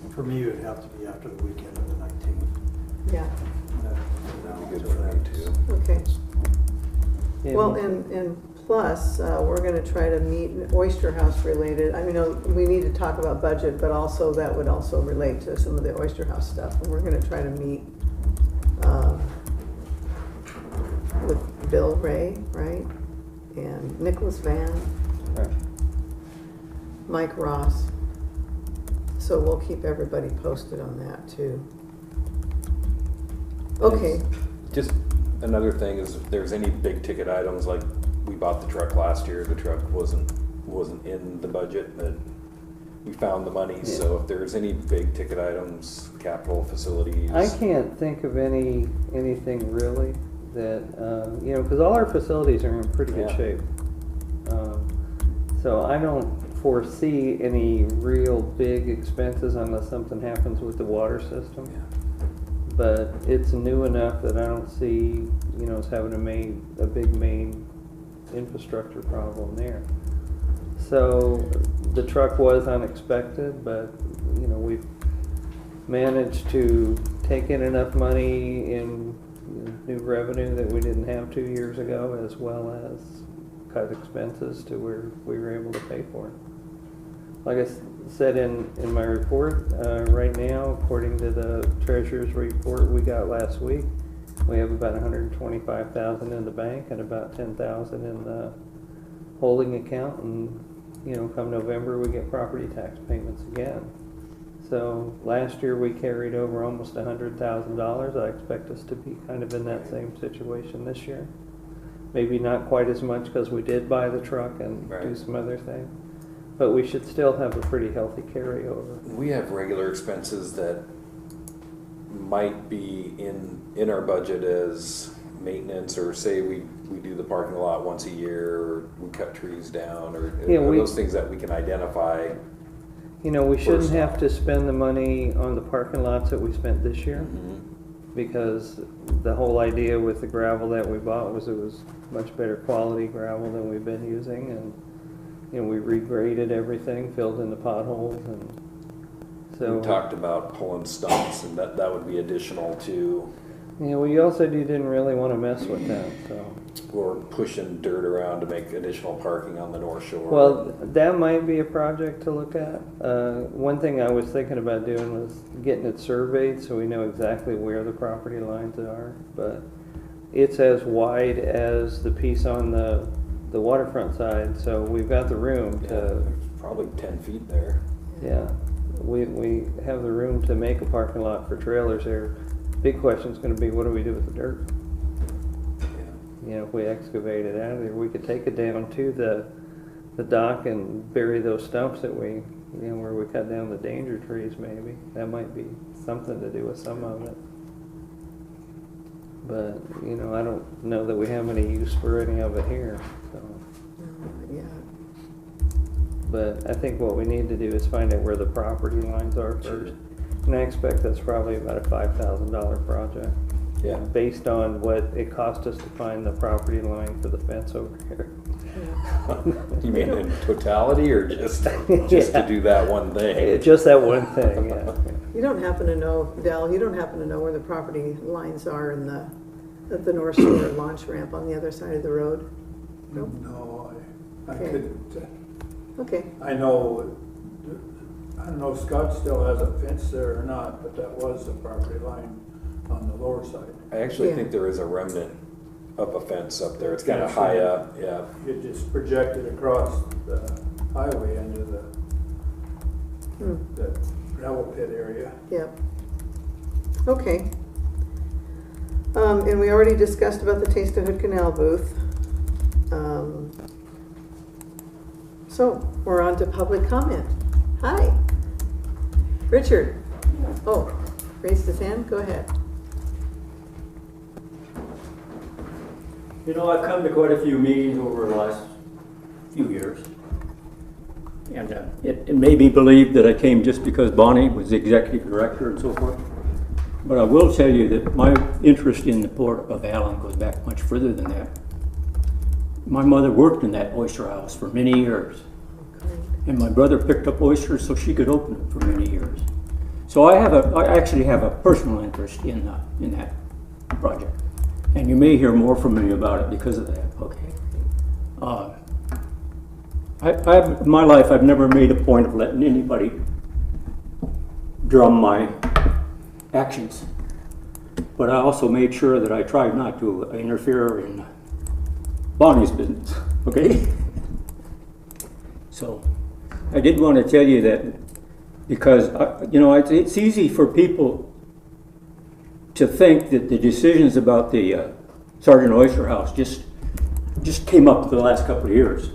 For me, it would have to be after the weekend of the 19th. Yeah, that'd be good for me too. okay. Yeah, Well, me too. and plus, we're gonna try to meet Oyster House related. I mean, we need to talk about budget, but also that would also relate to some of the Oyster House stuff. And we're gonna try to meet with Bill Ray, right? And Nicholas Van, Right. Mike Ross. So we'll keep everybody posted on that too. Okay, Just another thing is, if there's any big ticket items, like we bought the truck last year, the truck wasn't in the budget, but we found the money. Yeah. So if there's any big ticket items, capital facilities. I can't think of anything really that, because all our facilities are in pretty good Yeah. shape. So I don't foresee any real big expenses unless something happens with the water system. Yeah. But it's new enough that I don't see, us having a big main infrastructure problem there. So the truck was unexpected, but, we've managed to take in enough money in new revenue that we didn't have 2 years ago, as well as cut expenses to where we were able to pay for it. Like I said in my report, right now, according to the treasurer's report we got last week, we have about $125,000 in the bank and about $10,000 in the holding account. And, come November, we get property tax payments again. So last year we carried over almost $100,000. I expect us to be kind of in that same situation this year. Maybe not quite as much because we did buy the truck and do Right. some other things. But we should still have a pretty healthy carryover. We have regular expenses that might be in our budget as maintenance, or say we do the parking lot once a year, or we cut trees down, or Yeah, are we- those things that we can identify? You know, we shouldn't First have off. to spend the money on the parking lots that we spent this year, Mhm. because the whole idea with the gravel that we bought was it was much better quality gravel than we've been using, and, you know, we regraded everything, filled in the potholes, and so. We talked about pulling stumps, and that would be additional to, Yeah, well, you also didn't really want to mess with that, so. or pushing dirt around to make additional parking on the North Shore. Well, that might be a project to look at. One thing I was thinking about doing was getting it surveyed so we know exactly where the property lines are. But it's as wide as the piece on the waterfront side, so we've got the room Yeah, to, there's probably 10 feet there. yeah. We have the room to make a parking lot for trailers there. Big question's gonna be, what do we do with the dirt? Yeah. You know, if we excavate it out of there, we could take it down to the dock and bury those stumps that we, you know, where we cut down the danger trees maybe. That might be something to do with some of it. But, you know, I don't know that we have any use for any of it here, so. No, yeah. But I think what we need to do is find out where the property lines are first. And I expect that's probably about a $5,000 project. Yeah. Based on what it cost us to find the property line for the fence over here. You mean in totality, or just Yeah. to do that one thing? Just that one thing, yeah. You don't happen to know, Dal, you don't happen to know where the property lines are at the North Shore launch ramp on the other side of the road? Nope. No, I Okay. couldn't. Okay, I know, I don't know if Scott still has a fence there or not, but that was the property line on the lower side. I actually Yeah. think there is a remnant of a fence up there. It's kind of high up, yeah. It just projected across the highway into the gravel pit area. yep. Okay. And we already discussed about the Taste of Hood Canal booth. So, we're on to public comment. Hi. Richard. Oh, raised his hand, go ahead. You know, I've come to quite a few meetings over the last few years. And it made me believe that I came just because Bonnie was the executive director and so forth. But I will tell you that my interest in the port of Allyn goes back much further than that. My mother worked in that oyster house for many years. And my brother picked up oysters so she could open them for many years. So I actually have a personal interest in that project. And you may hear more from me about it because of that, okay? In my life, I've never made a point of letting anybody drum my actions. But I also made sure that I tried not to interfere in Bonnie's business, okay? So I did want to tell you that because, you know, it's easy for people to think that the decisions about the Sergeant Oyster House just came up the last couple of years.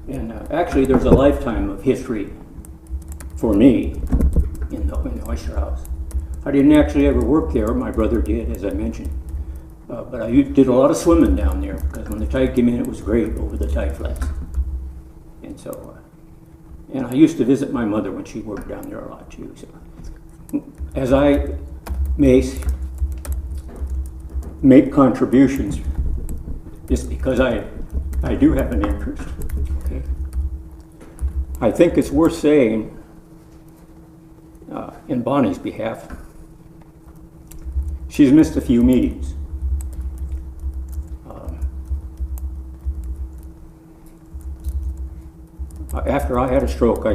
And actually, there's a lifetime of history for me in the Oyster House. I didn't actually ever work there. My brother did, as I mentioned. But I did a lot of swimming down there because when the tide came in, it was great over the tide flats. And so, and I used to visit my mother when she worked down there a lot too. So, as I make contributions, just because I do have an interest. Okay, I think it's worth saying in Bonnie's behalf, she's missed a few meetings. After I had a stroke,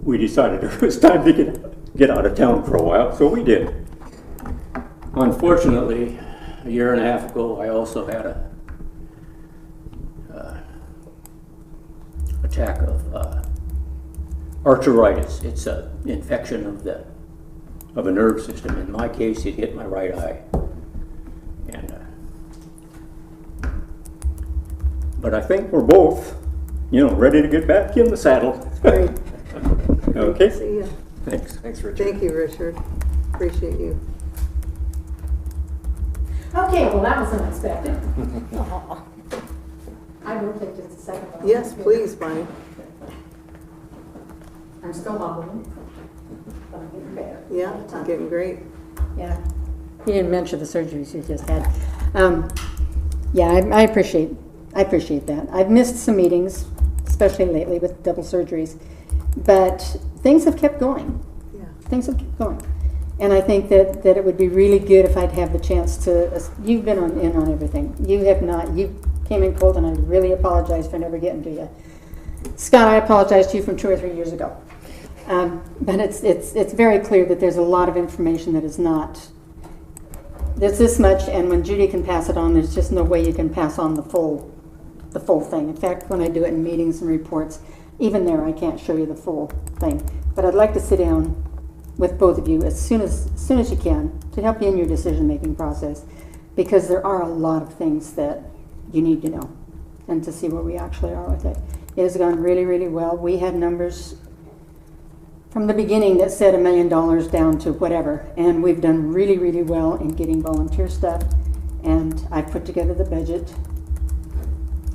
we decided it was time to get out of town for a while, so we did. Unfortunately, a year and a half ago, I also had a attack of arteritis. It's an infection of a nerve system. In my case, it hit my right eye. And but I think we're both, you know, ready to get back in the saddle. Great. Okay. See ya. Thanks. Thanks, Richard. Thank you, Richard. Appreciate you. Okay, well, that was unexpected. I will take just a second. Yes, please, Bonnie. I'm still hobbling, but I'm getting better. Yeah, it's getting great. Yeah. You didn't mention the surgeries you just had. Yeah, I appreciate that. I've missed some meetings, especially lately with double surgeries, but things have kept going. Yeah. Things have kept going. And I think that it would be really good if I'd have the chance to, you've been in on everything. You have not, you came in cold, and I really apologize for never getting to you. Scott, I apologize to you from 2 or 3 years ago. But it's very clear that there's a lot of information that is not, there's this much, and when Judy can pass it on, there's just no way you can pass on the full thing. In fact, when I do it in meetings and reports, even there I can't show you the full thing. But I'd like to sit down with both of you as soon as you can to help you in your decision-making process, because there are a lot of things that you need to know and to see where we actually are with it. It has gone really, really well. We had numbers from the beginning that said $1 million down to whatever, and we've done really, really well in getting volunteer stuff, and I've put together the budget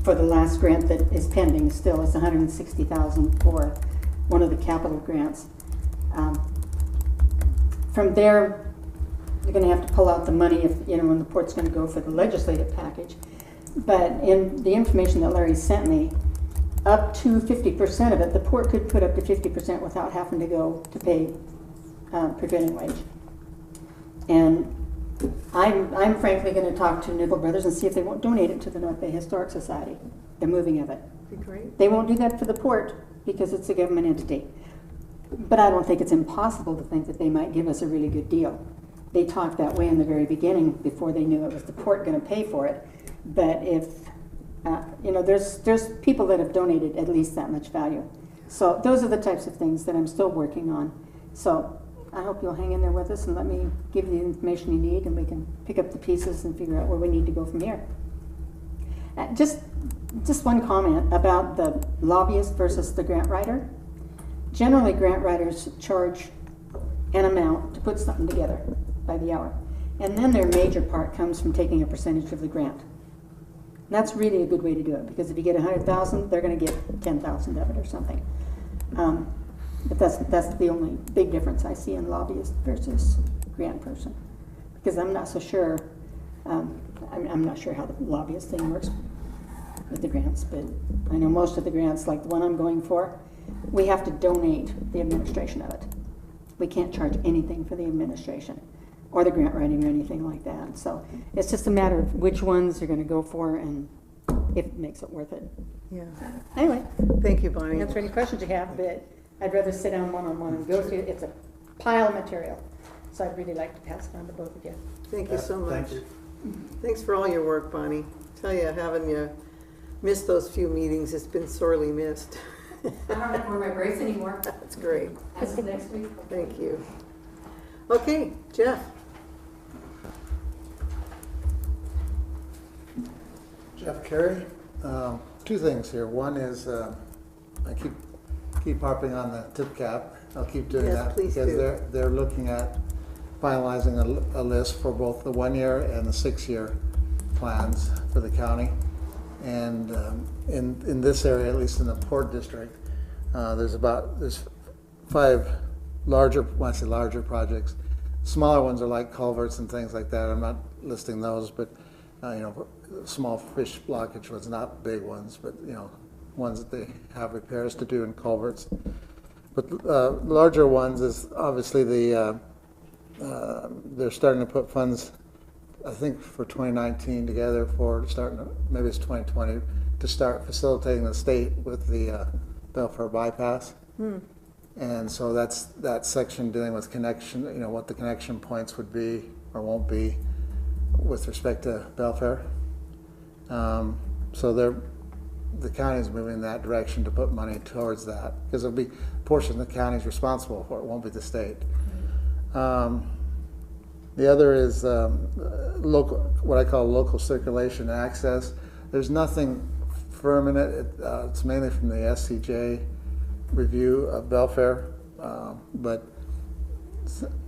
for the last grant that is pending still. It's $160,000 for one of the capital grants. From there, you're going to have to pull out the money if, when the port's going to go for the legislative package. But in the information that Larry sent me, up to 50% of it, the port could put up to 50% without having to go to pay prevailing wage. And I'm frankly going to talk to Nibble Brothers and see if they won't donate it to the North Bay Historic Society, the moving of it. Be great. They won't do that for the port because it's a government entity. But I don't think it's impossible to think that they might give us a really good deal. They talked that way in the very beginning before they knew it was the port going to pay for it. But if, there's people that have donated at least that much value. So those are the types of things that I'm still working on. So I hope you'll hang in there with us and let me give you the information you need, and we can pick up the pieces and figure out where we need to go from here. Just one comment about the lobbyist versus the grant writer. Generally, grant writers charge an amount to put something together by the hour. And then their major part comes from taking a percentage of the grant. And that's really a good way to do it, because if you get 100,000, they're going to get 10,000 of it or something. But that's the only big difference I see in lobbyist versus grant person, because I'm not so sure. I'm not sure how the lobbyist thing works with the grants, but I know most of the grants, like the one I'm going for, we have to donate the administration of it. We can't charge anything for the administration or the grant writing or anything like that. So it's just a matter of which ones you're going to go for and if it makes it worth it. Yeah. Anyway, Thank you, Bonnie. answer any questions you have, but I'd rather sit down one-on-one and go through it. It's a pile of material. So I'd really like to pass it on to both of you. Thank you so much. Thank you. Thanks for all your work, Bonnie. Tell you, having you missed those few meetings, it's been sorely missed. I don't have to wear my brace anymore. That's great. As of next week. Thank you. Okay, Jeff. Jeff Carey. Two things here. One is I keep harping on the tip cap. I'll keep doing Yes, that please because do. they're looking at finalizing a list for both the 1 year and the 6 year plans for the county. And in this area, at least in the Port District, there's 5 larger, when I say larger projects. Smaller ones are like culverts and things like that. I'm not listing those, but small fish blockage ones, not big ones, but ones that they have repairs to do in culverts. But larger ones is obviously they're starting to put funds, I think, for 2019 together for maybe it's 2020, to start facilitating the state with the Belfair bypass. And so that's that section dealing with connection, what the connection points would be or won't be with respect to Belfair. So the county is moving in that direction to put money towards that, because it'll be a portion the county is responsible for. It won't be the state. The other is local, what I call local circulation access. There's nothing firm in it. It's mainly from the SCJ review of Belfair, but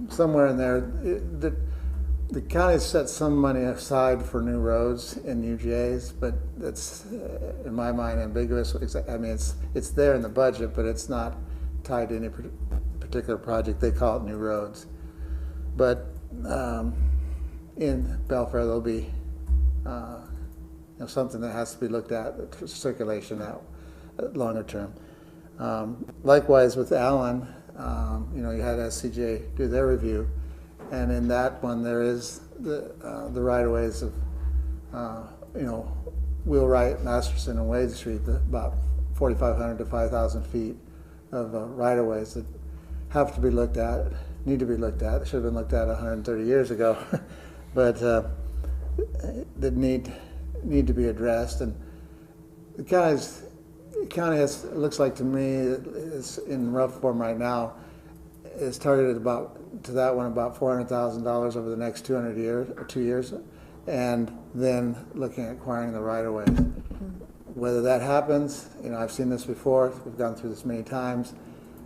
somewhere in there, the county set some money aside for new roads in UGAs, but that's, in my mind, ambiguous. I mean, it's there in the budget, but it's not tied to any particular project. They call it new roads. But in Belfair, there'll be something that has to be looked at, circulation out longer term. Likewise with Allyn, you had SCJ do their review, and in that one there is the right-of-ways of Wheelwright, Masterson, and Wade Street, about 4,500 to 5,000 feet of right-of-ways that have to be looked at, need to be looked at. They should have been looked at 130 years ago, but that need to be addressed. And the county has, it looks like to me, is in rough form right now, is targeted about $400,000 over the next 2 years, and then looking at acquiring the right-of-ways. Whether that happens, I've seen this before. We've gone through this many times,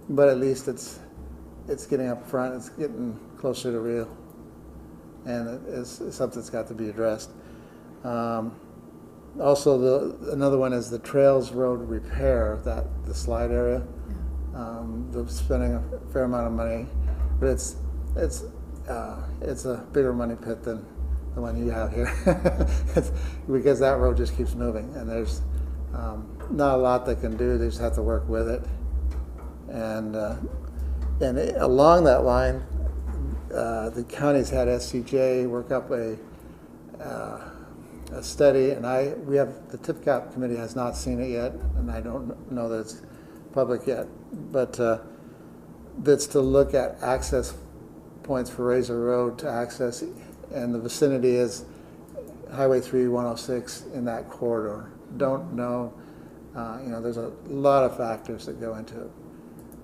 but at least it's getting up front. It's getting closer to real, and it's something that's got to be addressed. Also, another one is the Trails Road repair, the slide area. They're spending a fair amount of money, but it's a bigger money pit than the one you have here, because that road just keeps moving, and there's not a lot they can do. They just have to work with it, and along that line, the county's had SCJ work up a study, and the TIPCAP committee has not seen it yet, and I don't know that it's public yet, but that's to look at access points for Razor Road to access, and the vicinity is Highway 3, 106 in that corridor. Don't know, there's a lot of factors that go into it,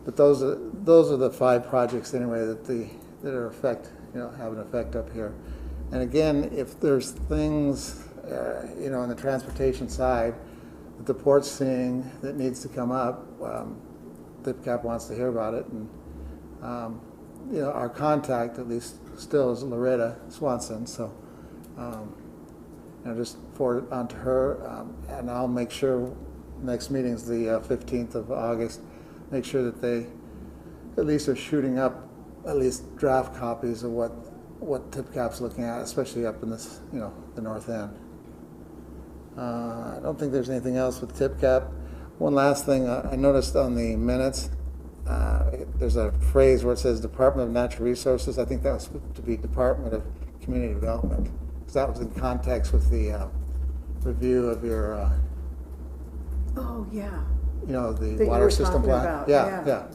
but those are the 5 projects anyway that are have an effect up here. And again, if there's things on the transportation side that the port's seeing that needs to come up, TIPCAP wants to hear about it, and our contact at least still is Loretta Swanson, so just forward it on to her, and I'll make sure next meeting's the 15th of August, make sure that they at least are shooting up at least draft copies of what TIPCAP's looking at, especially up in this, the north end. I don't think there's anything else with TIPCAP. One last thing, I noticed on the minutes, there's a phrase where it says Department of Natural Resources. I think that was to be Department of Community Development, because that was in context with the review of your, Oh, yeah. the That water system plan. about, Yeah.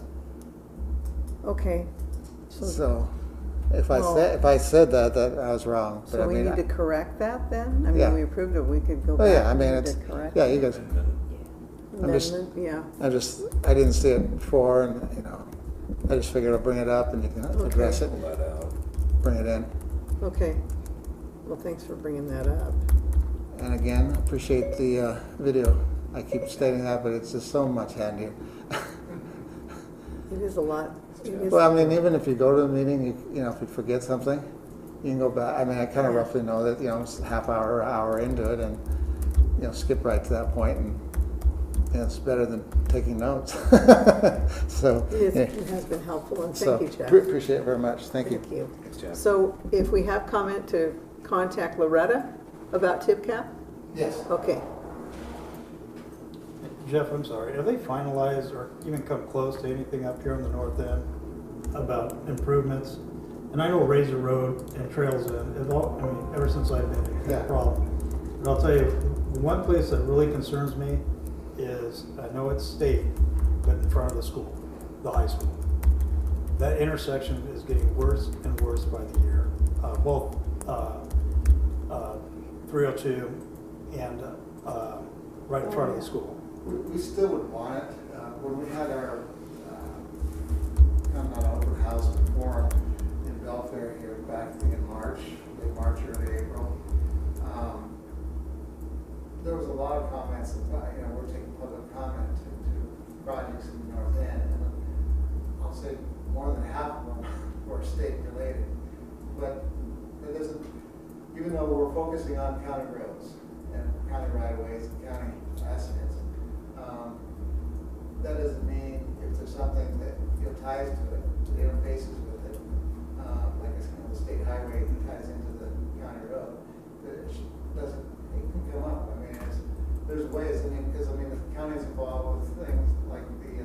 Okay. So if I said that I was wrong. But So we need to correct that then? I mean, Yeah. we approved it, we could go back. Oh yeah, I mean and it's correct yeah. it. You guys, Amendment, yeah. I didn't see it before, and I just figured I'll bring it up and you can address it, Pull that out. bring it in. Okay. Well, thanks for bringing that up. And again, appreciate the video. I keep stating that, but it's just so much handier. It is a lot. It is- Well, I mean, even if you go to a meeting, if you forget something, you can go back. I mean, I kind of roughly know that, it's a half hour, hour into it, and, skip right to that point, and it's better than taking notes. So, It has been helpful, and so thank you, Jeff. appreciate it very much. Thank you. Thank you. Thanks, Jeff. So if we have comment, to contact Loretta about TIPCAP? Yes. Okay. Jeff, I'm sorry, have they finalized or even come close to anything up here on the north end about improvements? And I know Razor Road and Trails End, ever since I've been here, Yeah. a problem. But I'll tell you, the one place that really concerns me is, I know it's state, but in front of the school, the high school. That intersection is getting worse and worse by the year. Both 302 and right in front of the school. We still would want it. When we had our not open house forum in Belfair here back in March, late March, early April, there was a lot of comments about, we're taking public comment to projects in the north end, and I'll say more than half of them were state related. But that doesn't we're focusing on county roads and county right-of-ways and county assets. That doesn't mean if there's something that ties to it, interfaces with it, like I said, the state highway that ties into the county road, that it doesn't, it can come up. I mean, there's ways, because the county's involved with things like the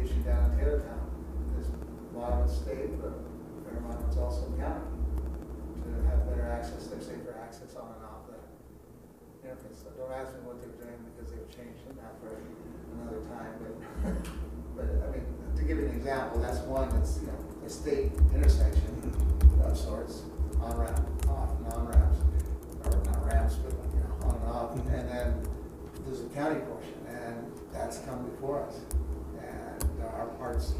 issue down in Taylortown. There's a lot of it's state, but a fair amount of it's also county, to have better access, their safer access on and off the interface. So don't ask me what they're doing, because they've changed it now for another time, but to give you an example, that's one that's, a state intersection of sorts, on-ramp, off, non-ramps, or not ramps, but, on and off. And then there's a county portion, and that's come before us. And there are parts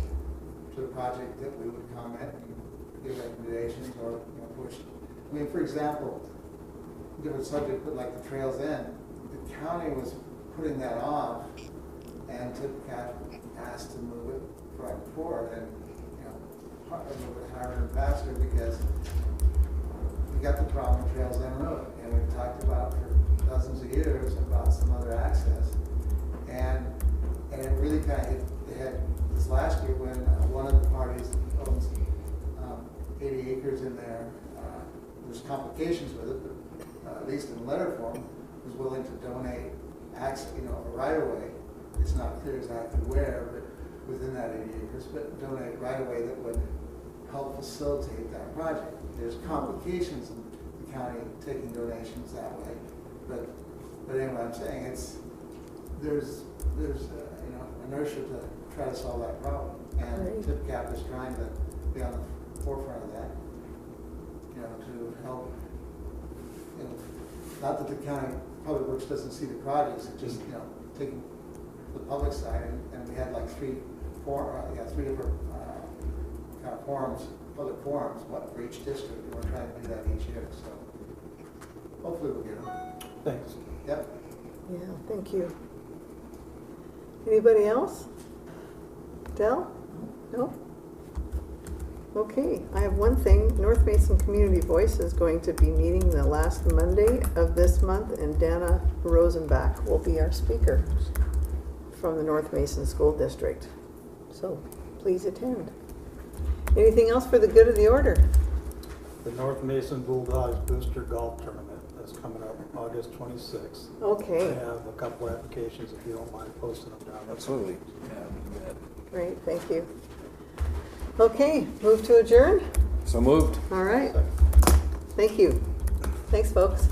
to the project that we would comment and give recommendations or, push. For example, different subject, but like the Trails End, the county was putting that off, and TIPCAT asked to move it right forward and, move it higher and faster, because we got the problem with Trails End Road, and we've talked about for dozens of years about some other access. And it really kind of hit the head this last year when one of the parties owns 80 acres in there. There's complications with it, but at least in letter form, was willing to donate access, a right of way. It's not clear exactly where, but within that 80 acres, but donate right of way that would help facilitate that project. There's complications in the county taking donations that way, but anyway, I'm saying there's inertia to try to solve that problem, and TIPCAP is trying to be on the forefront of that, to help. Not that the county public works doesn't see the projects, it's just taking the public side, and we had like three different kind of forums, public forums, for each district, and we're trying to do that each year, so hopefully we'll get them. Thanks. Yep. Yeah, thank you. Anybody else? Del? No? Okay, I have one thing. North Mason Community Voice is going to be meeting the last Monday of this month, and Dana Rosenbach will be our speaker from the North Mason School District. So please attend. Anything else for the good of the order? The North Mason Bulldogs Booster Golf Tournament is coming up August 26th. Okay. I have a couple applications if you don't mind posting them down. Absolutely. Great, thank you. Okay, move to adjourn? So moved. All right. Thank you. Thanks, folks.